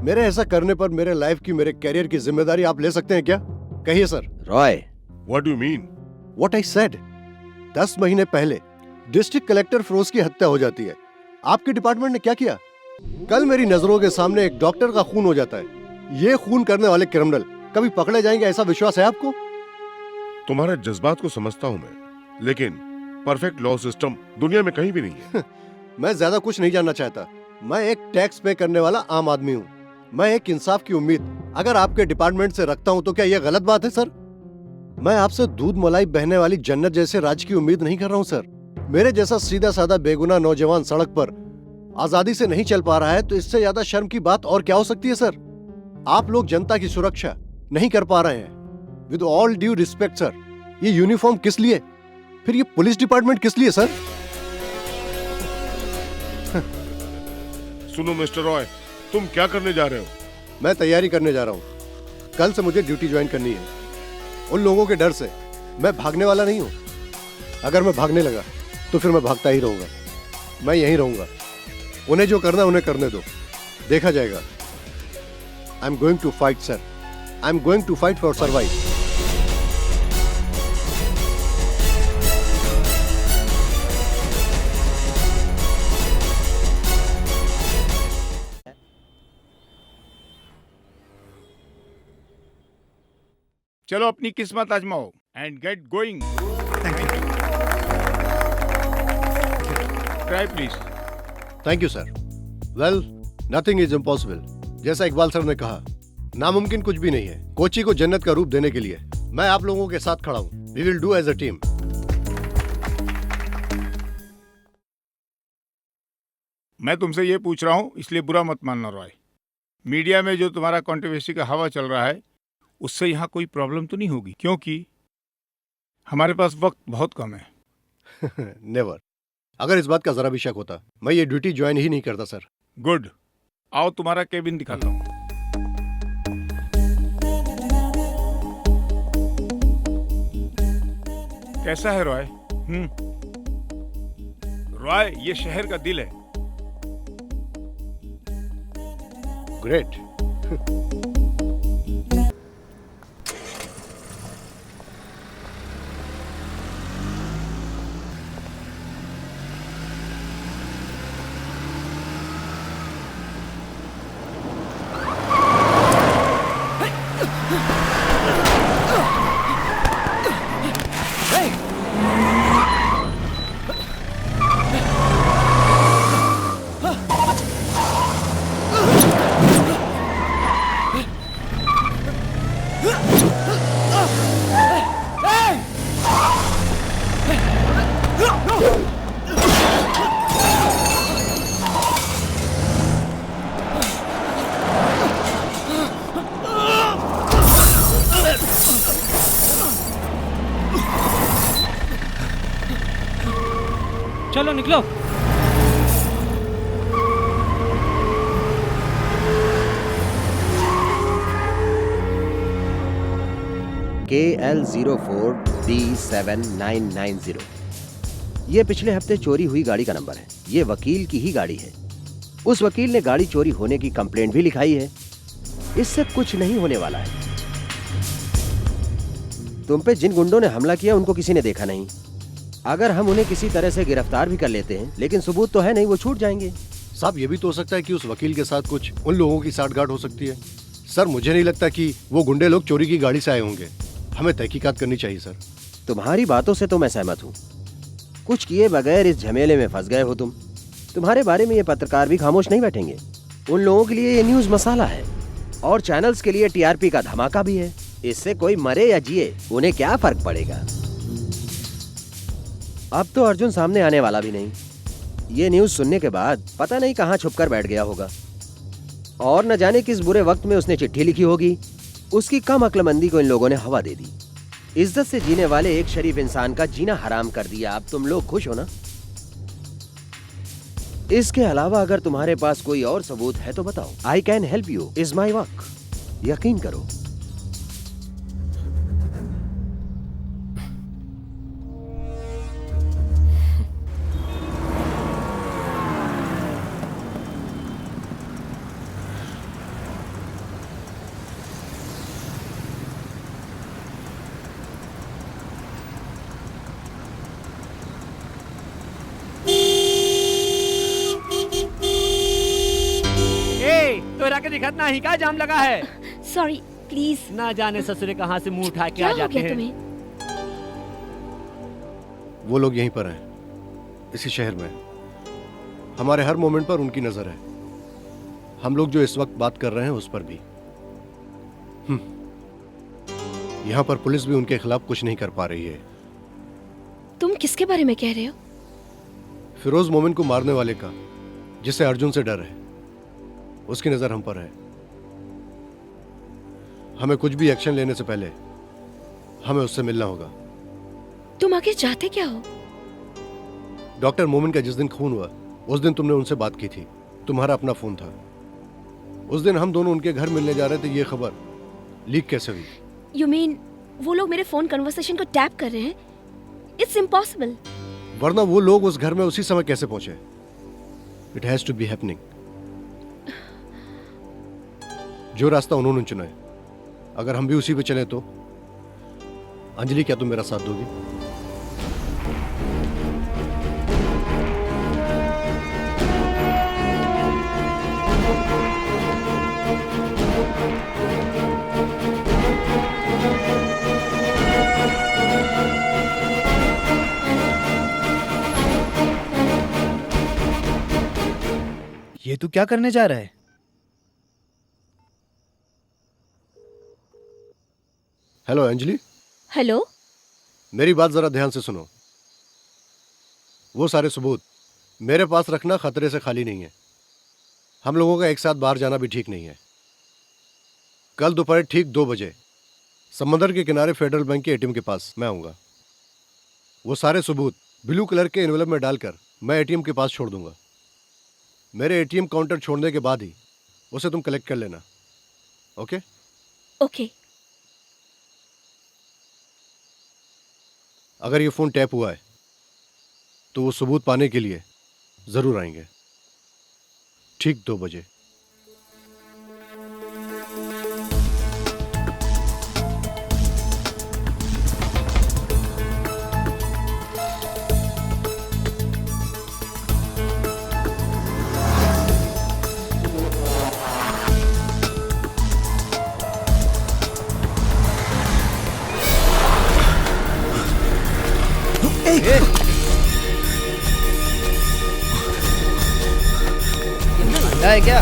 मेरे ऐसा करने पर मेरे लाइफ की, मेरे कैरियर की जिम्मेदारी आप ले सकते हैं क्या? कहिए sir.
Roy,
what do you mean?
What I said. 10 महीने पहले डिस्ट्रिक्ट कलेक्टर फिरोज की हत्या हो जाती है। आपके डिपार्टमेंट ने क्या किया? कल मेरी नजरों के सामने एक डॉक्टर का खून हो जाता है। ये खून करने वाले क्रिमिनल कभी पकड़े जाएंगे, ऐसा विश्वास है आपको?
तुम्हारे जज्बात को समझता हूं मैं, लेकिन परफेक्ट लॉ सिस्टम दुनिया में कहीं भी नहीं है।
मैं ज्यादा कुछ नहीं जानना चाहता। मैं एक टैक्स पे करने वाला आम आदमी हूँ। मैं एक इंसाफ की उम्मीद अगर आपके डिपार्टमेंट से रखता हूँ तो क्या यह गलत बात है सर? मैं आपसे दूध मलाई बहने वाली जन्नत जैसे राज की उम्मीद नहीं कर रहा हूँ सर। मेरे जैसा सीधा साधा बेगुनाह नौजवान सड़क पर आजादी से नहीं चल पा रहा है तो इससे ज्यादा शर्म की बात और क्या हो सकती है सर? आप लोग जनता की सुरक्षा नहीं कर पा रहे हैं। With all due respect sir, ये यूनिफॉर्म किस लिए, फिर ये पुलिस डिपार्टमेंट किस लिए सर?
सुनो मिस्टर रॉय, तुम क्या करने जा रहे हो?
मैं तैयारी करने जा रहा हूँ। कल से मुझे ड्यूटी ज्वाइन करनी है। उन लोगों के डर से मैं भागने वाला नहीं हूँ। अगर मैं भागने लगा तो फिर मैं भागता ही रहूंगा। मैं यहीं रहूंगा। उन्हें जो करना उन्हें करने दो, देखा जाएगा। I am going to fight sir, I am going to fight for survive.
चलो अपनी किस्मत आजमाओ and get going. Try please.
Thank you sir. Well, nothing is impossible. जैसा इकबाल सर ने कहा, नामुमकिन कुछ भी नहीं है। कोची को जन्नत का रूप देने के लिए मैं आप लोगों के साथ खड़ा हूं। We will do as a team.
मैं तुमसे ये पूछ रहा हूँ, इसलिए बुरा मत मानना रॉय। मीडिया में जो तुम्हारा कंट्रोवर्सी का हवा चल रहा है, उससे यहाँ कोई प्रॉब्लम तो नहीं होगी? क्योंकि हमारे पास वक्त बहुत कम है।
नेवर। अगर इस बात का जरा भी शक होता, मैं ये ड्यूटी ज्वाइन ही नहीं करता सर।
गुड, आओ तुम्हारा केबिन दिखाता हूँ। कैसा है रॉय? रॉय, ये शहर का दिल है।
ग्रेट।
चलो निकलो।
KL04B7990। ये पिछले हफ्ते चोरी हुई गाड़ी का नंबर है। ये वकील की ही गाड़ी है। उस वकील ने गाड़ी चोरी होने की कंप्लेंट भी लिखाई है। इससे कुछ नहीं होने वाला है। तुम पे जिन गुंडों ने हमला किया उनको किसी ने देखा नहीं। अगर हम उन्हें किसी तरह से गिरफ्तार भी कर लेते हैं, लेकिन सबूत तो है नहीं, वो छूट जाएंगे।
साहब, ये भी तो हो सकता है कि उस वकील के साथ कुछ उन लोगों की साठगांठ हो सकती है। सर, मुझे नहीं लगता कि वो गुंडे लोग चोरी की गाड़ी से आए होंगे। हमें तहकीकात करनी चाहिए सर।
तुम्हारी बातों से तो मैं सहमत हूँ। कुछ किए बगैर इस झमेले में फंस गए हो तुम। तुम्हारे बारे में ये पत्रकार भी खामोश नहीं बैठेंगे। उन लोगों के लिए ये न्यूज मसाला है और चैनल्स के लिए TRP का धमाका भी है। इससे कोई मरे या जिए, उन्हें क्या फर्क पड़ेगा। अब तो अर्जुन सामने आने वाला भी नहीं। ये न्यूज सुनने के बाद पता नहीं कहाँ छुपकर बैठ गया होगा और न जाने किस बुरे वक्त में उसने चिट्ठी लिखी होगी। उसकी कम अक्लमंदी को इन लोगों ने हवा दे दी। इज्जत से जीने वाले एक शरीफ इंसान का जीना हराम कर दिया। अब तुम लोग खुश हो ना? इसके अलावा अगर तुम्हारे पास कोई और सबूत है तो बताओ। I can help you, is my work. यकीन करो।
के दिखत ना ही का जाम लगा है।
Sorry, please.
ना जाने ससुरे कहाँ से मुंह उठा के
क्या
आ
हो
जाते
गया
हैं।
तुम्हें?
वो लोग यहीं पर हैं, इसी शहर में। हमारे हर मोमेंट पर उनकी नजर है। हम लोग जो इस वक्त बात कर रहे हैं उस पर भी। यहां पर पुलिस भी उनके खिलाफ कुछ नहीं कर पा रही है।
तुम किसके बारे में कह रहे हो?
फिरोज मोमिन को मारने वाले का, जिसे अर्जुन से डर है, उसकी नजर हम पर है। हमें कुछ भी एक्शन लेने से पहले हमें उससे मिलना होगा।
तुम आगे चाहते क्या हो?
डॉक्टर मोमिन का जिस दिन खून हुआ उस दिन तुमने उनसे बात की थी, तुम्हारा अपना फोन था। उस दिन हम दोनों उनके घर मिलने जा रहे थे, ये खबर लीक कैसे हुई?
यू मीन वो लोग मेरे फोन कन्वर्सेशन को टैप कर रहे हैं? It's impossible.
वरना वो लोग उस घर में उसी समय कैसे पहुंचे? It has to be happening. जो रास्ता उन्होंने चुना है, अगर हम भी उसी पे चले तो। अंजलि, क्या तुम मेरा साथ दोगी?
ये तू क्या करने जा रहा है?
हेलो अंजलि।
हेलो।
मेरी बात जरा ध्यान से सुनो। वो सारे सबूत मेरे पास रखना खतरे से खाली नहीं है। हम लोगों का एक साथ बाहर जाना भी ठीक नहीं है। कल दोपहर ठीक 2 बजे समंदर के किनारे फेडरल बैंक के एटीएम के पास मैं आऊंगा। वो सारे सबूत ब्लू कलर के एनवेलप में डालकर मैं एटीएम के पास छोड़ दूंगा। मेरे एटीएम काउंटर छोड़ने के बाद ही उसे तुम कलेक्ट कर लेना। ओके?
ओके।
अगर ये फोन टैप हुआ है तो वो सबूत पाने के लिए जरूर आएंगे, ठीक 2 बजे।
अंधा है क्या?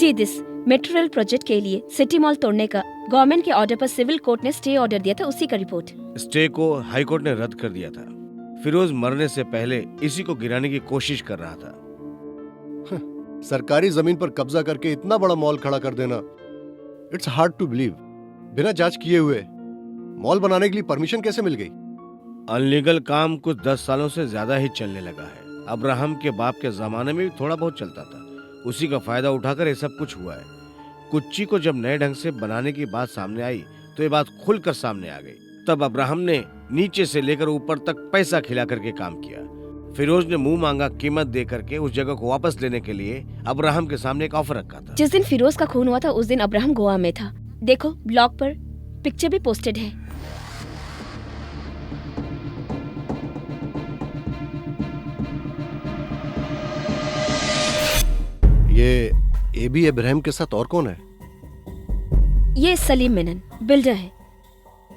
See this metro rail project के लिए सिटी मॉल तोड़ने का गवर्नमेंट के ऑर्डर पर सिविल कोर्ट ने स्टे ऑर्डर दिया था, उसी का रिपोर्ट।
स्टे को हाई कोर्ट ने रद्द कर दिया था। फिरोज मरने से पहले इसी को गिराने की कोशिश कर रहा था।
सरकारी जमीन पर कब्जा करके इतना बड़ा मॉल खड़ा कर देना, इट्स हार्ड टू बिलीव। बिना जांच किए हुए मॉल बनाने के लिए परमिशन कैसे मिल गई?
अनलीगल काम कुछ 10 सालों से ज्यादा ही चलने लगा है। अब्राहम के बाप के जमाने में भी थोड़ा बहुत चलता था, उसी का फायदा उठाकर ये सब कुछ हुआ है। कुच्ची को जब नए ढंग से बनाने की बात सामने आई तो ये बात खुलकर सामने आ गई। तब अब्राहम ने नीचे से लेकर ऊपर तक पैसा खिला करके काम किया। फिरोज ने मुंह मांगा कीमत दे करके उस जगह को वापस लेने के लिए अब्राहम के सामने एक ऑफर रखा था।
जिस दिन फिरोज का खून हुआ था उस दिन अब्राहम गोवा में था। देखो ब्लॉग पर पिक्चर भी पोस्टेड है।
ये एबी इब्राहिम के साथ और कौन है?
ये सलीम मेनन बिल्डर है।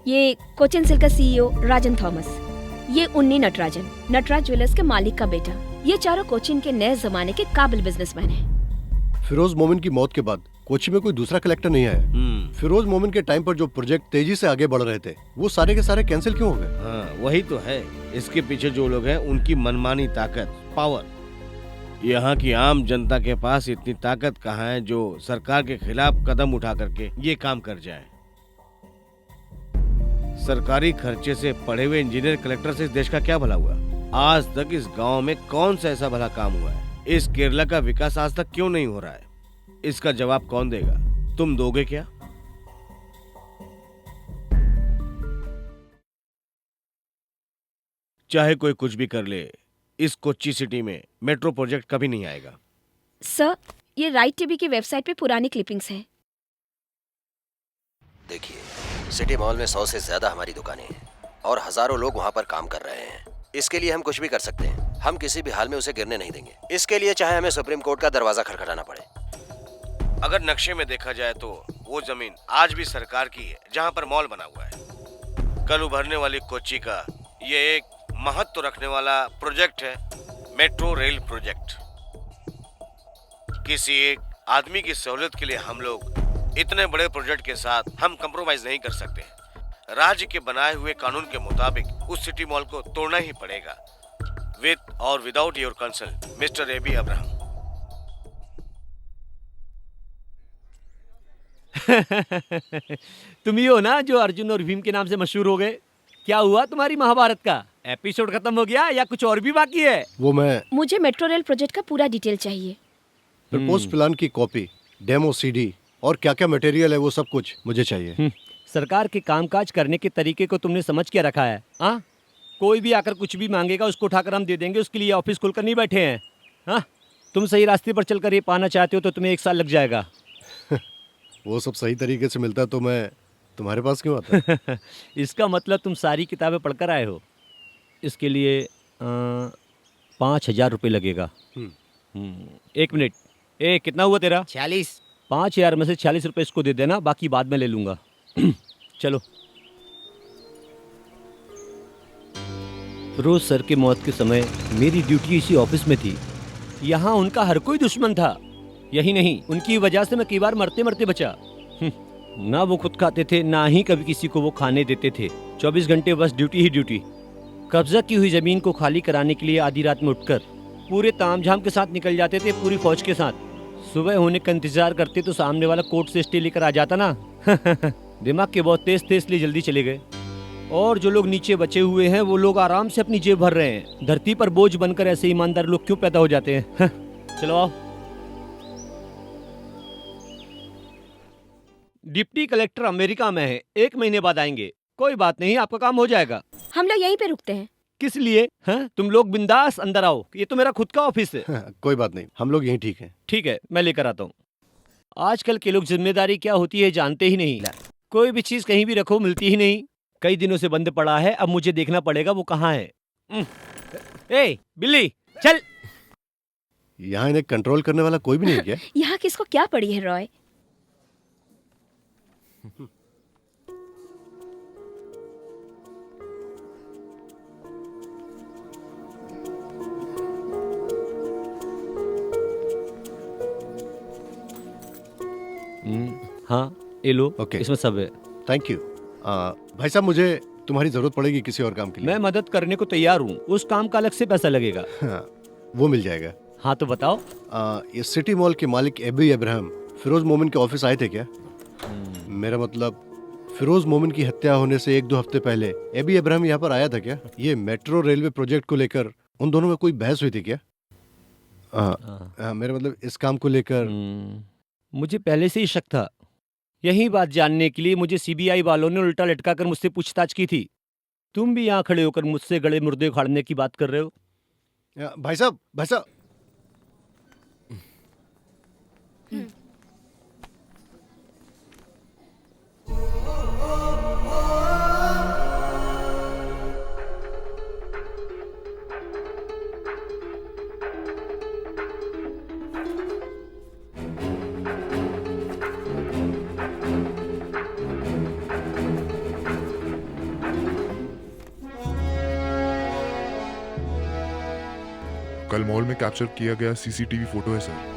ये कोचिन सिल्क का सीईओ राजन थॉमस। ये उन्नी नटराजन, नटराज ज्वेलर्स के मालिक का बेटा। ये चारों कोचिन के नए जमाने के काबिल बिजनेसमैन हैं।
फिरोज मोमिन की मौत के बाद कोची में कोई दूसरा कलेक्टर नहीं आया। फिरोज मोमिन के टाइम पर जो प्रोजेक्ट तेजी से आगे बढ़ रहे थे वो सारे के सारे कैंसिल क्यों हो गए?
हाँ, वही तो है। इसके पीछे जो लोग हैं उनकी मनमानी ताकत, पावर। यहाँ की आम जनता के पास इतनी ताकत कहाँ है जो सरकार के खिलाफ कदम उठा करके ये काम कर जाए। सरकारी खर्चे से पढ़े हुए इंजीनियर कलेक्टर से इस देश का क्या भला हुआ? आज तक इस गांव में कौन सा ऐसा भला काम हुआ है? इस केरला का विकास आज तक क्यों नहीं हो रहा है? इसका जवाब कौन देगा? तुम दोगे क्या? चाहे कोई कुछ भी कर ले, इस कोच्चि सिटी में मेट्रो प्रोजेक्ट कभी नहीं आएगा।
सर, ये राइट टीवी की वेबसाइट पे पुरानी क्लिपिंग्स हैं।
देखिए, सिटी मॉल में 100 से ज्यादा हमारी दुकानें हैं और हजारों लोग वहाँ पर काम कर रहे हैं। इसके लिए हम कुछ भी कर सकते हैं। हम किसी भी हाल में उसे गिरने नहीं देंगे। इसके लिए चाहे हमें सुप्रीम कोर्ट का दरवाजा खटखटाना पड़े।
अगर नक्शे में देखा जाए तो वो जमीन आज भी सरकार की है जहाँ पर मॉल बना हुआ है। कल उभरने वाली कोच्चि का ये एक महत्व रखने वाला प्रोजेक्ट है, मेट्रो रेल प्रोजेक्ट। किसी एक आदमी की सहूलियत के लिए हम लोग इतने बड़े प्रोजेक्ट के साथ हम कंप्रोमाइज नहीं कर सकते। राज्य के बनाए हुए कानून के मुताबिक उस सिटी मॉल को तोड़ना ही पड़ेगा, विद और without your consult, mister A B Abraham.
तुम ही हो ना जो अर्जुन और भीम के नाम से मशहूर हो गए? क्या हुआ तुम्हारी महाभारत का? एपिसोड खत्म हो गया या कुछ और भी बाकी है?
वो मैं
मुझे मेट्रो रेल प्रोजेक्ट का पूरा डिटेल चाहिए।
प्रपोज प्लान की कॉपी, डेमो सीडी और क्या क्या मटेरियल है वो सब कुछ मुझे चाहिए।
सरकार के कामकाज करने के तरीके को तुमने समझ के रखा है? हाँ, कोई भी आकर कुछ भी मांगेगा उसको उठाकर हम दे देंगे। उसके लिए ऑफिस खोलकर नहीं बैठे हैं। हाँ, तुम सही रास्ते पर चलकर ये पाना चाहते हो तो तुम्हें 1 साल लग जाएगा।
वो सब सही तरीके से मिलता तो मैं तुम्हारे पास क्यों आता?
इसका मतलब तुम सारी किताबें पढ़कर आए हो। इसके लिए 5,000 रुपये लगेगा। 1 मिनट, कितना हुआ तेरा?
46।
5,000 में से 40 रुपये इसको दे देना, बाकी बाद में ले लूंगा। चलो। रोज सर के मौत के समय मेरी ड्यूटी इसी ऑफिस में थी। यहाँ उनका हर कोई दुश्मन था। यही नहीं, उनकी वजह से मैं कई बार मरते मरते बचा। ना वो खुद खाते थे, ना ही कभी किसी को वो खाने देते थे। 24 घंटे बस ड्यूटी ही ड्यूटी। कब्जा की हुई जमीन को खाली कराने के लिए आधी रात में उठकर पूरे तामझाम के साथ निकल जाते थे, पूरी फौज के साथ। सुबह होने का इंतजार करते तो सामने वाला कोर्ट से स्टे लेकर आ जाता ना। दिमाग के बहुत तेज थे, इसलिए जल्दी चले गए। और जो लोग नीचे बचे हुए हैं वो लोग आराम से अपनी जेब भर रहे हैं। धरती पर बोझ बनकर ऐसे ईमानदार लोग क्यों पैदा हो जाते हैं? चलो आओ। डिप्टी कलेक्टर अमेरिका में है, 1 महीने बाद आएंगे। कोई बात नहीं, आपका काम हो जाएगा।
हम लोग यहीं पे रुकते हैं।
किस लिए? हैं? तुम लोग बिंदास अंदर आओ, ये तो मेरा खुद का ऑफिस है।
कोई बात नहीं, हम लोग यहीं ठीक हैं।
ठीक है, मैं लेकर आता हूँ। आजकल के लोग जिम्मेदारी क्या होती है जानते ही नहीं। कोई भी चीज कहीं भी रखो मिलती ही नहीं। कई दिनों से बंद पड़ा है, अब मुझे देखना पड़ेगा वो कहाँ है। ए बिल्ली चल।
यहाँ इन्हें कंट्रोल करने वाला कोई भी नहीं है क्या?
यहाँ किसको क्या पड़ी है रॉय?
हाँ ये लो,
ओके
इसमें सब है।
Thank you. भाई साहब मुझे तुम्हारी जरूरत पड़ेगी किसी और काम के लिए।
मैं मदद करने को तैयार हूँ, उस काम का अलग से पैसा लगेगा।
हाँ, वो मिल जाएगा।
हाँ तो बताओ।
ये सिटी मॉल के मालिक एबी इब्राहिम फिरोज मोमिन के ऑफिस आए थे क्या? मेरा मतलब फिरोज मोमिन की हत्या होने से 1-2 हफ्ते पहले एबी इब्राहिम यहाँ पर आया था क्या? ये मेट्रो रेलवे प्रोजेक्ट को लेकर उन दोनों में कोई बहस हुई थी क्या? मेरा मतलब इस काम को लेकर।
मुझे पहले से ही शक था। यही बात जानने के लिए मुझे सीबीआई वालों ने उल्टा लटका कर मुझसे पूछताछ की थी। तुम भी यहाँ खड़े होकर मुझसे गड़े मुर्दे उखाड़ने की बात कर रहे हो।
भाई साहब
कल मॉल में कैप्चर किया गया सीसीटीवी फोटो है सर।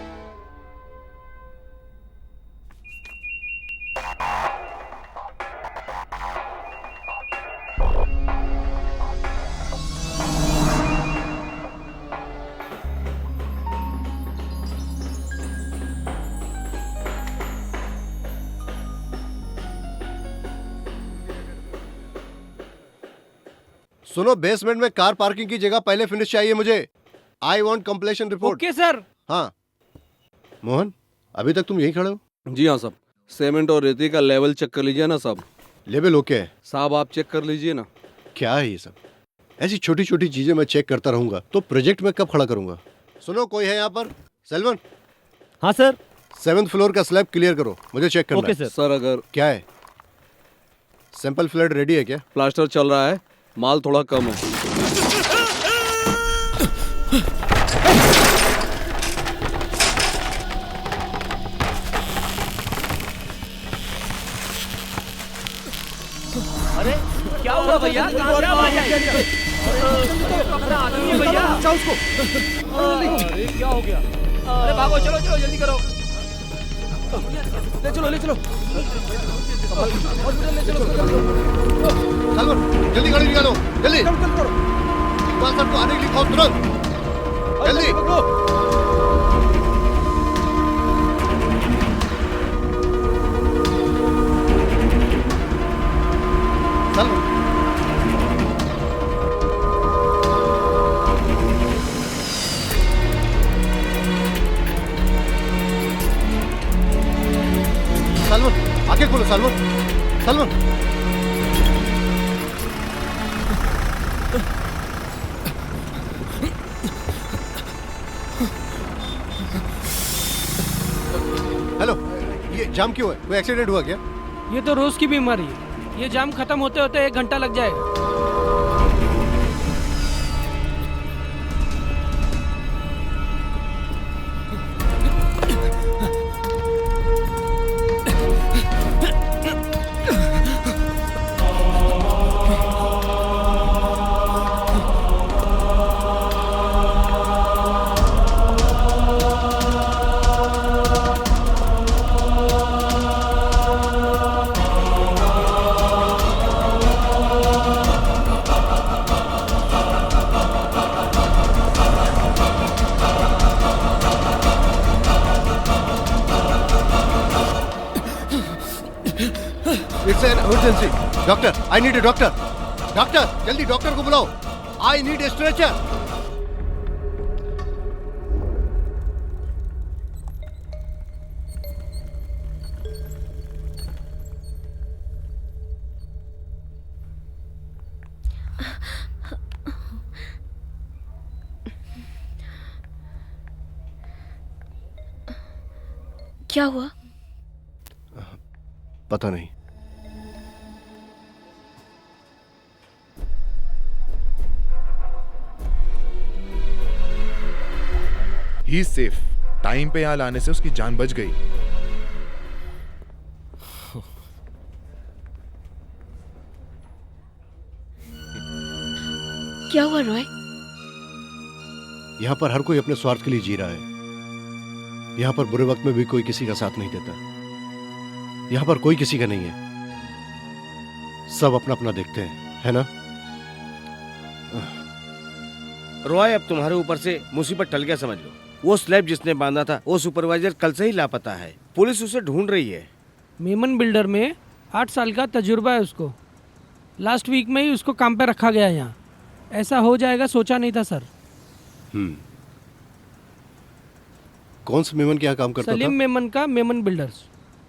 सुनो, बेसमेंट में कार पार्किंग की जगह पहले फिनिश चाहिए मुझे। I want completion report.
Okay sir.
हाँ मोहन, अभी तक तुम यहीं खड़े हो?
जी हाँ साहब, सीमेंट और रेती का लेवल चेक कर लीजिए ना साहब।
लेवल ओके है
साहब, आप चेक कर लीजिए ना।
क्या है ये सब? ऐसी छोटी छोटी चीजें मैं चेक करता रहूंगा तो प्रोजेक्ट में कब खड़ा करूंगा? सुनो, कोई है यहाँ पर? सेल्वन।
हाँ सर।
7th फ्लोर का स्लैब क्लियर करो, मुझे चेक करना
ओके
है।
सर अगर
क्या है? सैंपल फ्लड रेडी है क्या?
प्लास्टर चल रहा है, माल थोड़ा कम है।
अरे क्या हुआ भैया? क्या हुआ भैया?
अरे क्या हो गया?
अरे भागो, चलो चलो जल्दी करो।
ले चलो ले चलो।
जल्दी गाड़ी निकालो, जल्दी। सर को आने के लिए कहो तुरंत, जल्दी। सलमान, आगे खोलो सलमान, सलमान। हेलो, ये जाम क्यों है? कोई एक्सीडेंट हुआ क्या?
ये तो रोज की बीमारी है। ये जाम खत्म होते होते 1 घंटा लग जाएगा।
It's an emergency. Doctor, I need a doctor. Doctor, जल्दी डॉक्टर को बुलाओ. I need a stretcher.
क्या हुआ?
पता नहीं.
ही सेफ. टाइम पे यहाँ लाने से उसकी जान बच गई.
क्या हुआ रॉय?
यहाँ पर हर कोई अपने स्वार्थ के लिए जी रहा है. यहाँ पर बुरे वक्त में भी कोई किसी का साथ नहीं देता. यहाँ पर कोई किसी का नहीं है, सब अपना अपना देखते हैं, है ना?
रॉय, अब तुम्हारे ऊपर से मुसीबत टल गया समझ लो। वो स्लैब जिसने बांधा था वो सुपरवाइजर कल से ही लापता है। पुलिस उसे ढूंढ रही है।
मेमन बिल्डर में 8 साल का तजुर्बा है उसको। लास्ट वीक में ही उसको काम पे रखा गया यहाँ। ऐसा हो जाएगा सोचा नहीं था सर।
कौन से मेमन के यहाँ काम करता
सलीम
था?
मेमन का मेमन बिल्डर्स,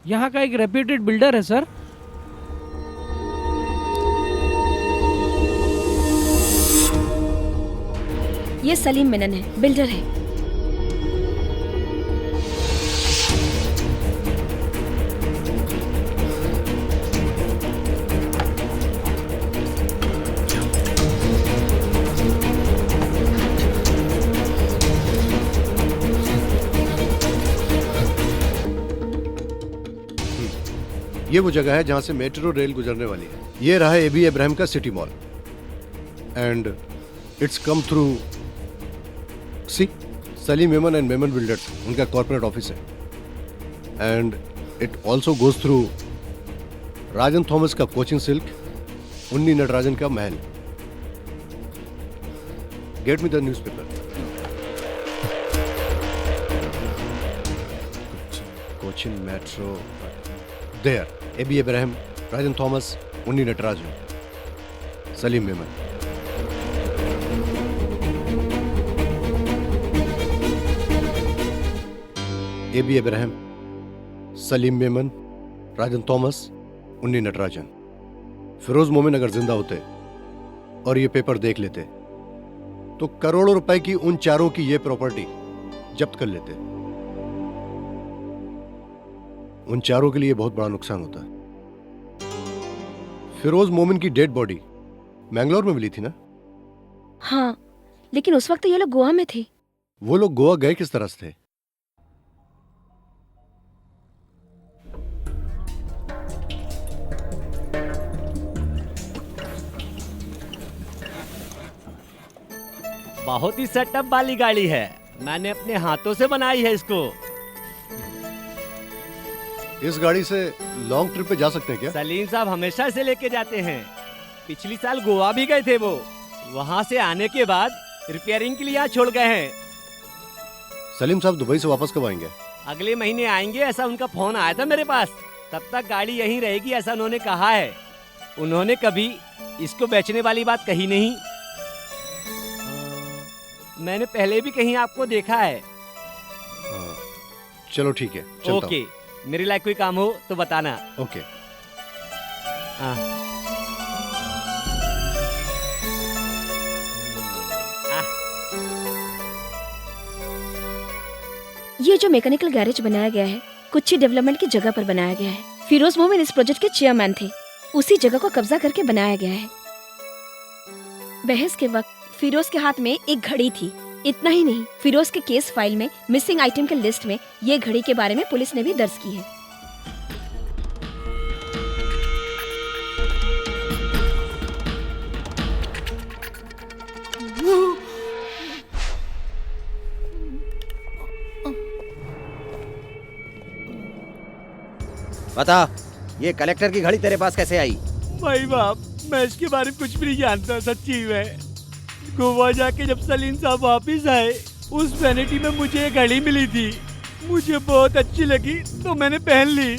यहाँ का एक रेप्यूटेड बिल्डर है सर।
ये सलीम मेनन है, बिल्डर है।
ये वो जगह है जहां से मेट्रो रेल गुजरने वाली है। ये रहा एबी इब्राहिम का city mall and it's come through C Salim Memon and Memon builders, उनका कॉर्पोरेट ऑफिस है। And it also goes through Rajan Thomas का कोचिंग सिल्क, उन्नी नटराजन का महल। Get me the newspaper. Cochin metro there, A B Ibrahim, Rajan Thomas, Unni Natarajan, Salim Memon. A B Ibrahim, Salim Memon, Rajan Thomas, Unni Natarajan. Firoz मोमिन अगर जिंदा होते और ये पेपर देख लेते तो करोड़ों रुपए की उन चारों की ये प्रॉपर्टी जब्त कर लेते। उन चारों के लिए बहुत बड़ा नुकसान होता है। फिरोज मोमिन की डेड बॉडी मैंगलोर में मिली थी ना?
हाँ, लेकिन उस वक्त तो ये लोग गोवा में थे।
वो लोग गोवा गए किस तरह से थे?
बहुत ही सेटअप वाली गाड़ी है, मैंने अपने हाथों से बनाई है इसको।
इस गाड़ी से लॉन्ग ट्रिप पे जा सकते हैं क्या?
सलीम साहब हमेशा इसे लेके जाते हैं। पिछली साल गोवा भी गए थे वो, वहाँ से आने के बाद रिपेयरिंग के लिए यहाँ छोड़ गए हैं।
सलीम साहब दुबई से वापस कब आएंगे?
अगले महीने आएंगे, ऐसा उनका फोन आया था मेरे पास। तब तक गाड़ी यहीं रहेगी ऐसा उन्होंने कहा है। उन्होंने कभी इसको बेचने वाली बात कही नहीं। मैंने पहले भी कहीं आपको देखा है।
चलो ठीक है, चलता हूं।
ओके, मेरे लायक कोई काम हो तो बताना।
ओके।
ये जो मैकेनिकल गैरेज बनाया गया है कुछ डेवलपमेंट की जगह पर बनाया गया है। फिरोज मोमिन इस प्रोजेक्ट के चेयरमैन थे, उसी जगह को कब्जा करके बनाया गया है। बहस के वक्त फिरोज के हाथ में एक घड़ी थी। इतना ही नहीं, फिरोज के केस फाइल में मिसिंग आइटम के लिस्ट में ये घड़ी के बारे में पुलिस ने भी दर्ज की है।
बता, ये कलेक्टर की घड़ी तेरे पास कैसे आई?
भाई बाप, मैं इसके बारे में कुछ भी नहीं जानता सच्ची में। गोवा जाके जब सलीम साहब वापिस आए, उस वैनिटी में मुझे एक घड़ी मिली थी। मुझे बहुत अच्छी लगी तो मैंने पहन ली।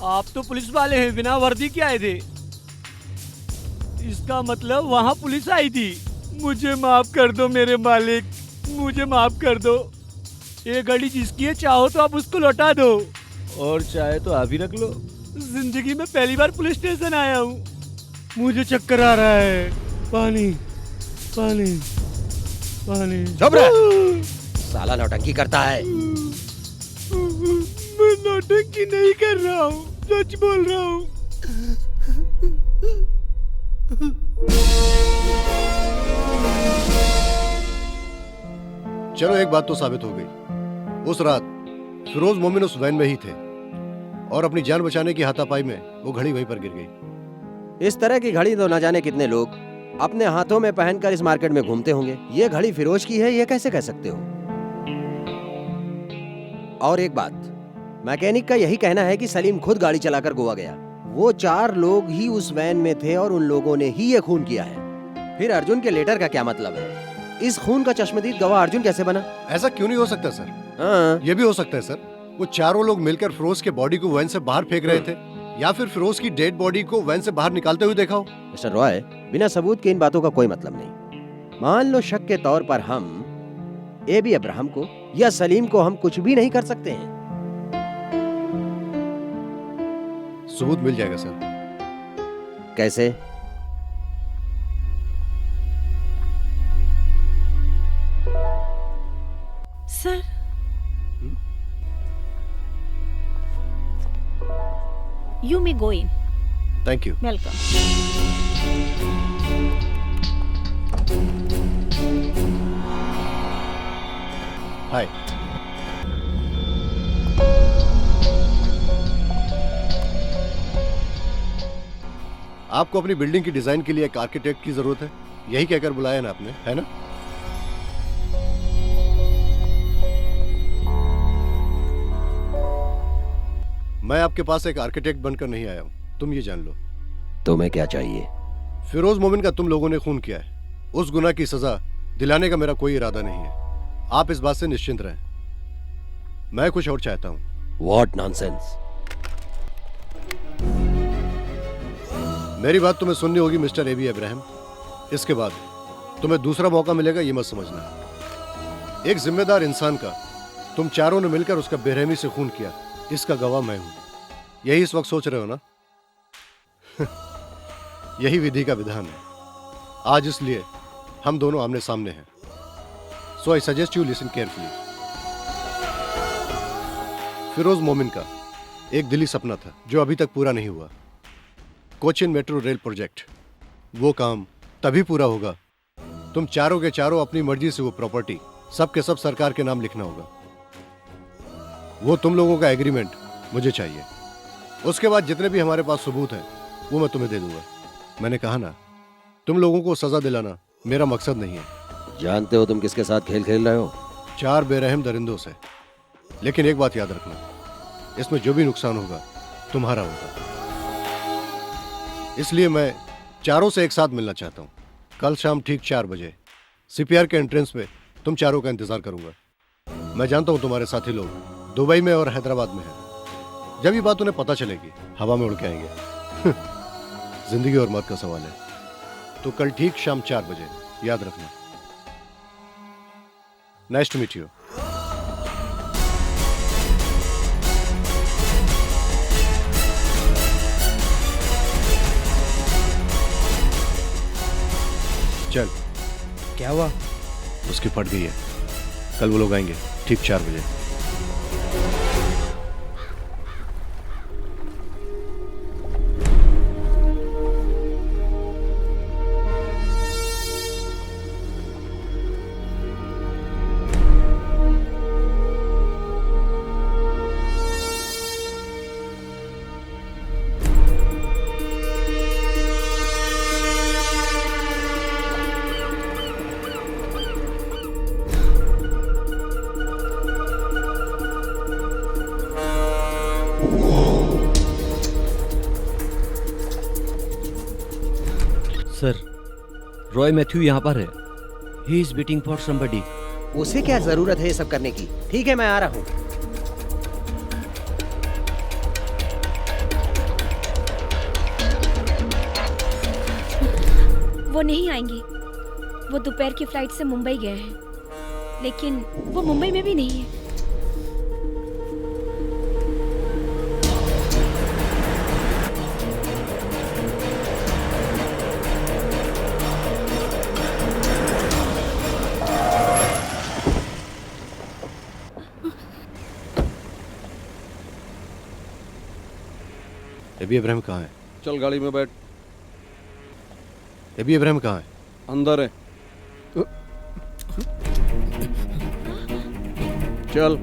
आप तो पुलिस वाले हैं, बिना वर्दी के आए थे। इसका मतलब वहाँ पुलिस आई थी। मुझे माफ कर दो मेरे मालिक, मुझे माफ कर दो। ये घड़ी जिसकी है, चाहो तो आप उसको लौटा दो, और चाहे तो आप ही रख लो। जिंदगी में पहली बार पुलिस स्टेशन आया हूँ, मुझे चक्कर आ रहा है। पानी पानी पानी।
चुप रह, साला नौटंकी करता है।
मैं नौटंकी नहीं कर रहा हूँ, सच बोल रहा हूँ।
चलो एक बात तो साबित हो गई, उस रात फिरोज मोमिन उस वैन में ही थे और अपनी जान बचाने की हाथापाई में वो घड़ी वहीं पर गिर गई।
इस तरह की घड़ी तो न जाने कितने लोग अपने हाथों में पहनकर इस मार्केट में घूमते होंगे। ये घड़ी फिरोज की है, ये कैसे कह सकते हो? और एक बात, मैकेनिक का यही कहना है कि सलीम खुद गाड़ी चलाकर गोवा गया। वो 4 लोग ही उस वैन में थे और उन लोगों ने ही ये खून किया है। फिर अर्जुन के लेटर का क्या मतलब है? इस खून का चश्मदीद गवाह अर्जुन कैसे बना?
ऐसा क्यों नहीं हो सकता सर?
हाँ।
ये भी हो सकता है सर, वो चारों लोग मिलकर फिरोज के बॉडी को वैन से बाहर फेंक रहे थे, या फिर फिरोज की डेड बॉडी को वैन से बाहर निकालते हुए देखा हो।
मिस्टर रॉय, बिना सबूत के इन बातों का कोई मतलब नहीं। मान लो शक के तौर पर हम एबी अब्राहम को या सलीम को हम कुछ भी नहीं कर सकते हैं।
सबूत मिल जाएगा सर।
कैसे?
Sir,
You may go in.
Thank you.
Welcome.
हाय। आपको अपनी बिल्डिंग की डिजाइन के लिए एक आर्किटेक्ट की जरूरत है, यही कहकर बुलाया ना आपने, है ना? मैं आपके पास एक आर्किटेक्ट बनकर नहीं आया हूं, तुम ये जान लो।
तुम्हें क्या चाहिए?
फिरोज मोमिन का तुम लोगों ने खून किया है, उस गुनाह की सजा दिलाने का मेरा कोई इरादा नहीं है। आप इस बात से निश्चिंत रहें। मैं कुछ और चाहता हूं।
What nonsense?
मेरी बात तुम्हें सुननी होगी मिस्टर एबी अब्राहम। इसके बाद तुम्हें दूसरा मौका मिलेगा, ये मत समझना। एक जिम्मेदार इंसान का तुम चारों ने मिलकर उसका बेरहमी से खून किया, इसका गवाह मैं हूं। यही इस वक्त सोच रहे हो ना? यही विधि का विधान है। आज इसलिए हम दोनों आमने सामने हैं। So I suggest you listen carefully. Firoz Momin का एक दिली सपना था जो अभी तक पूरा नहीं हुआ, कोचिन मेट्रो रेल प्रोजेक्ट। वो काम तभी पूरा होगा तुम चारों के चारों अपनी मर्जी से वो प्रॉपर्टी सब के सब सरकार के नाम लिखना होगा। वो तुम लोगों का एग्रीमेंट मुझे चाहिए। उसके बाद जितने भी हमारे पास सबूत हैं वो मैं तुम्हें दे दूंगा। मैंने कहा ना, तुम लोगों को सजा दिलाना मेरा मकसद नहीं है।
जानते हो तुम किसके साथ खेल खेल रहे हो?
4 बेरहम दरिंदों से। लेकिन एक बात याद रखना, इसमें जो भी नुकसान होगा तुम्हारा होगा। इसलिए मैं चारों से एक साथ मिलना चाहता हूँ। कल शाम ठीक 4 बजे सीपीआर के एंट्रेंस में तुम चारों का इंतजार करूंगा। मैं जानता हूँ तुम्हारे साथी लोग दुबई में और हैदराबाद में हैं। जब ये बात उन्हें पता चलेगी हवा में उड़ के आएंगे। जिंदगी और मौत का सवाल है। तो कल ठीक शाम 4 बजे, याद रखना। Nice to meet you. चल।
क्या हुआ?
उसकी फट गई है। कल वो लोग आएंगे ठीक 4 बजे।
सर, रॉय मैथ्यू यहाँ पर है। He is waiting for somebody.
उसे क्या जरूरत है ये सब करने की? ठीक है, मैं आ रहा हूँ।
वो नहीं आएंगी। वो दोपहर की फ्लाइट से मुंबई गए हैं, लेकिन वो मुंबई में भी नहीं है।
एबी अब्राहम कहाँ है?
चल गाड़ी में बैठ।
एबी अब्राहम कहाँ है?
अंदर है। चल।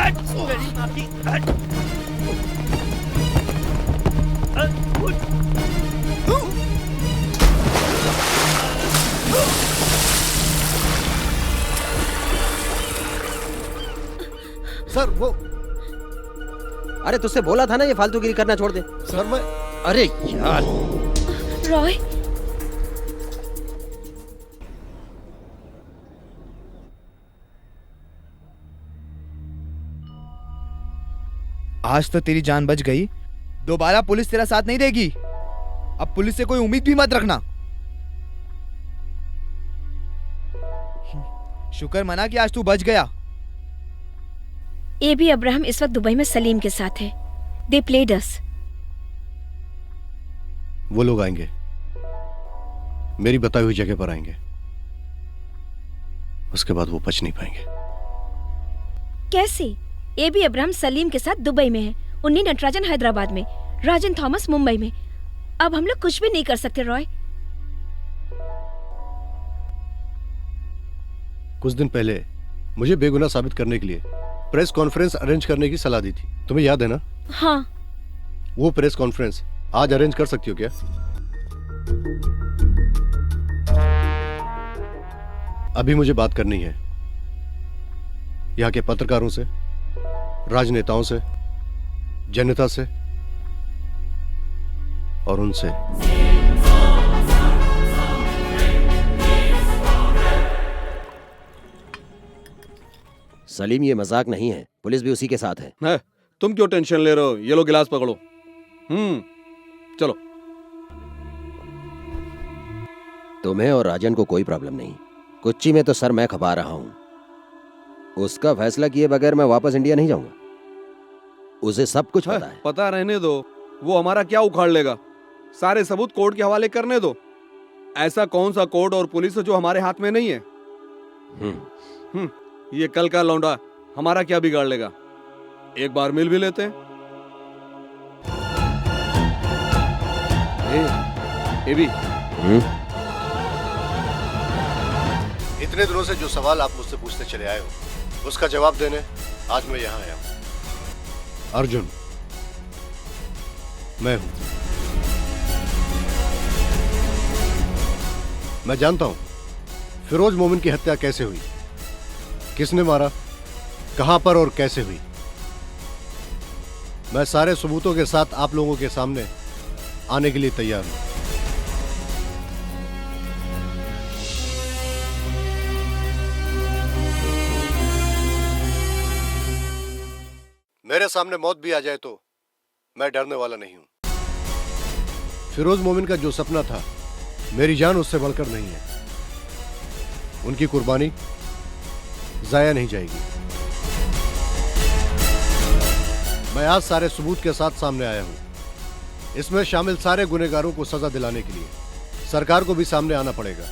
सर वो
अरे तुझसे बोला था ना ये फालतूगिरी करना छोड़ दे।
सर मैं
अरे यार
रॉय,
आज तो तेरी जान बच गई, दोबारा पुलिस तेरा साथ नहीं देगी। अब पुलिस से कोई उम्मीद भी मत रखना। शुक्र मना कि आज तू बच गया।
एबी अब्राहम इस वक्त दुबई में सलीम के साथ है। दे प्लेड अस।
वो लोग आएंगे, मेरी बताई हुई जगह पर आएंगे, उसके बाद वो बच नहीं पाएंगे।
कैसे? एबी अब्राहम सलीम के साथ दुबई में है, उन्नी नटराजन हैदराबाद में, राजन थॉमस मुंबई में। अब हम लोग कुछ भी नहीं कर सकते रॉय।
कुछ दिन पहले मुझे बेगुनाह साबित करने के लिए प्रेस कॉन्फ्रेंस अरेंज करने की सलाह दी थी, तुम्हें याद है ना?
हाँ।
वो प्रेस कॉन्फ्रेंस आज अरेंज कर सकती हो क्या? अभी मुझे बात करनी है यहाँ के पत्रकारों से, राजनेताओं से, जनता से और उनसे।
सलीम, ये मजाक नहीं है, पुलिस भी उसी के साथ है।
तुम क्यों टेंशन ले रहे हो? ये लो गिलास पकड़ो। चलो।
तुम्हें और राजन को कोई प्रॉब्लम नहीं। कोच्चि में तो सर मैं खपा रहा हूं। उसका फैसला किए बगैर मैं वापस इंडिया नहीं जाऊंगा। उसे सब कुछ पता है।
पता रहने दो, वो हमारा क्या उखाड़ लेगा। सारे सबूत कोर्ट के हवाले करने दो। ऐसा कौन सा कोर्ट और पुलिस है जो हमारे हाथ में नहीं है? ये कल का लौंडा हमारा क्या बिगाड़ लेगा? एक बार मिल भी लेते हैं। एबी,
इतने दिनों से जो सवाल आप मुझसे पूछते चले आए हो, उसका जवाब देने आज मैं यहां आया हूं। अर्जुन मैं हूं। मैं जानता हूं फिरोज मोमिन की हत्या कैसे हुई, किसने मारा, कहां पर और कैसे हुई। मैं सारे सबूतों के साथ आप लोगों के सामने आने के लिए तैयार हूं। मेरे सामने मौत भी आ जाए तो मैं डरने वाला नहीं हूं। फिरोज मोमिन का जो सपना था, मेरी जान उससे बढ़कर नहीं है। उनकी कुर्बानी जाया नहीं जाएगी। मैं आज सारे सबूत के साथ सामने आया हूं। इसमें शामिल सारे गुनहगारों को सजा दिलाने के लिए सरकार को भी सामने आना पड़ेगा।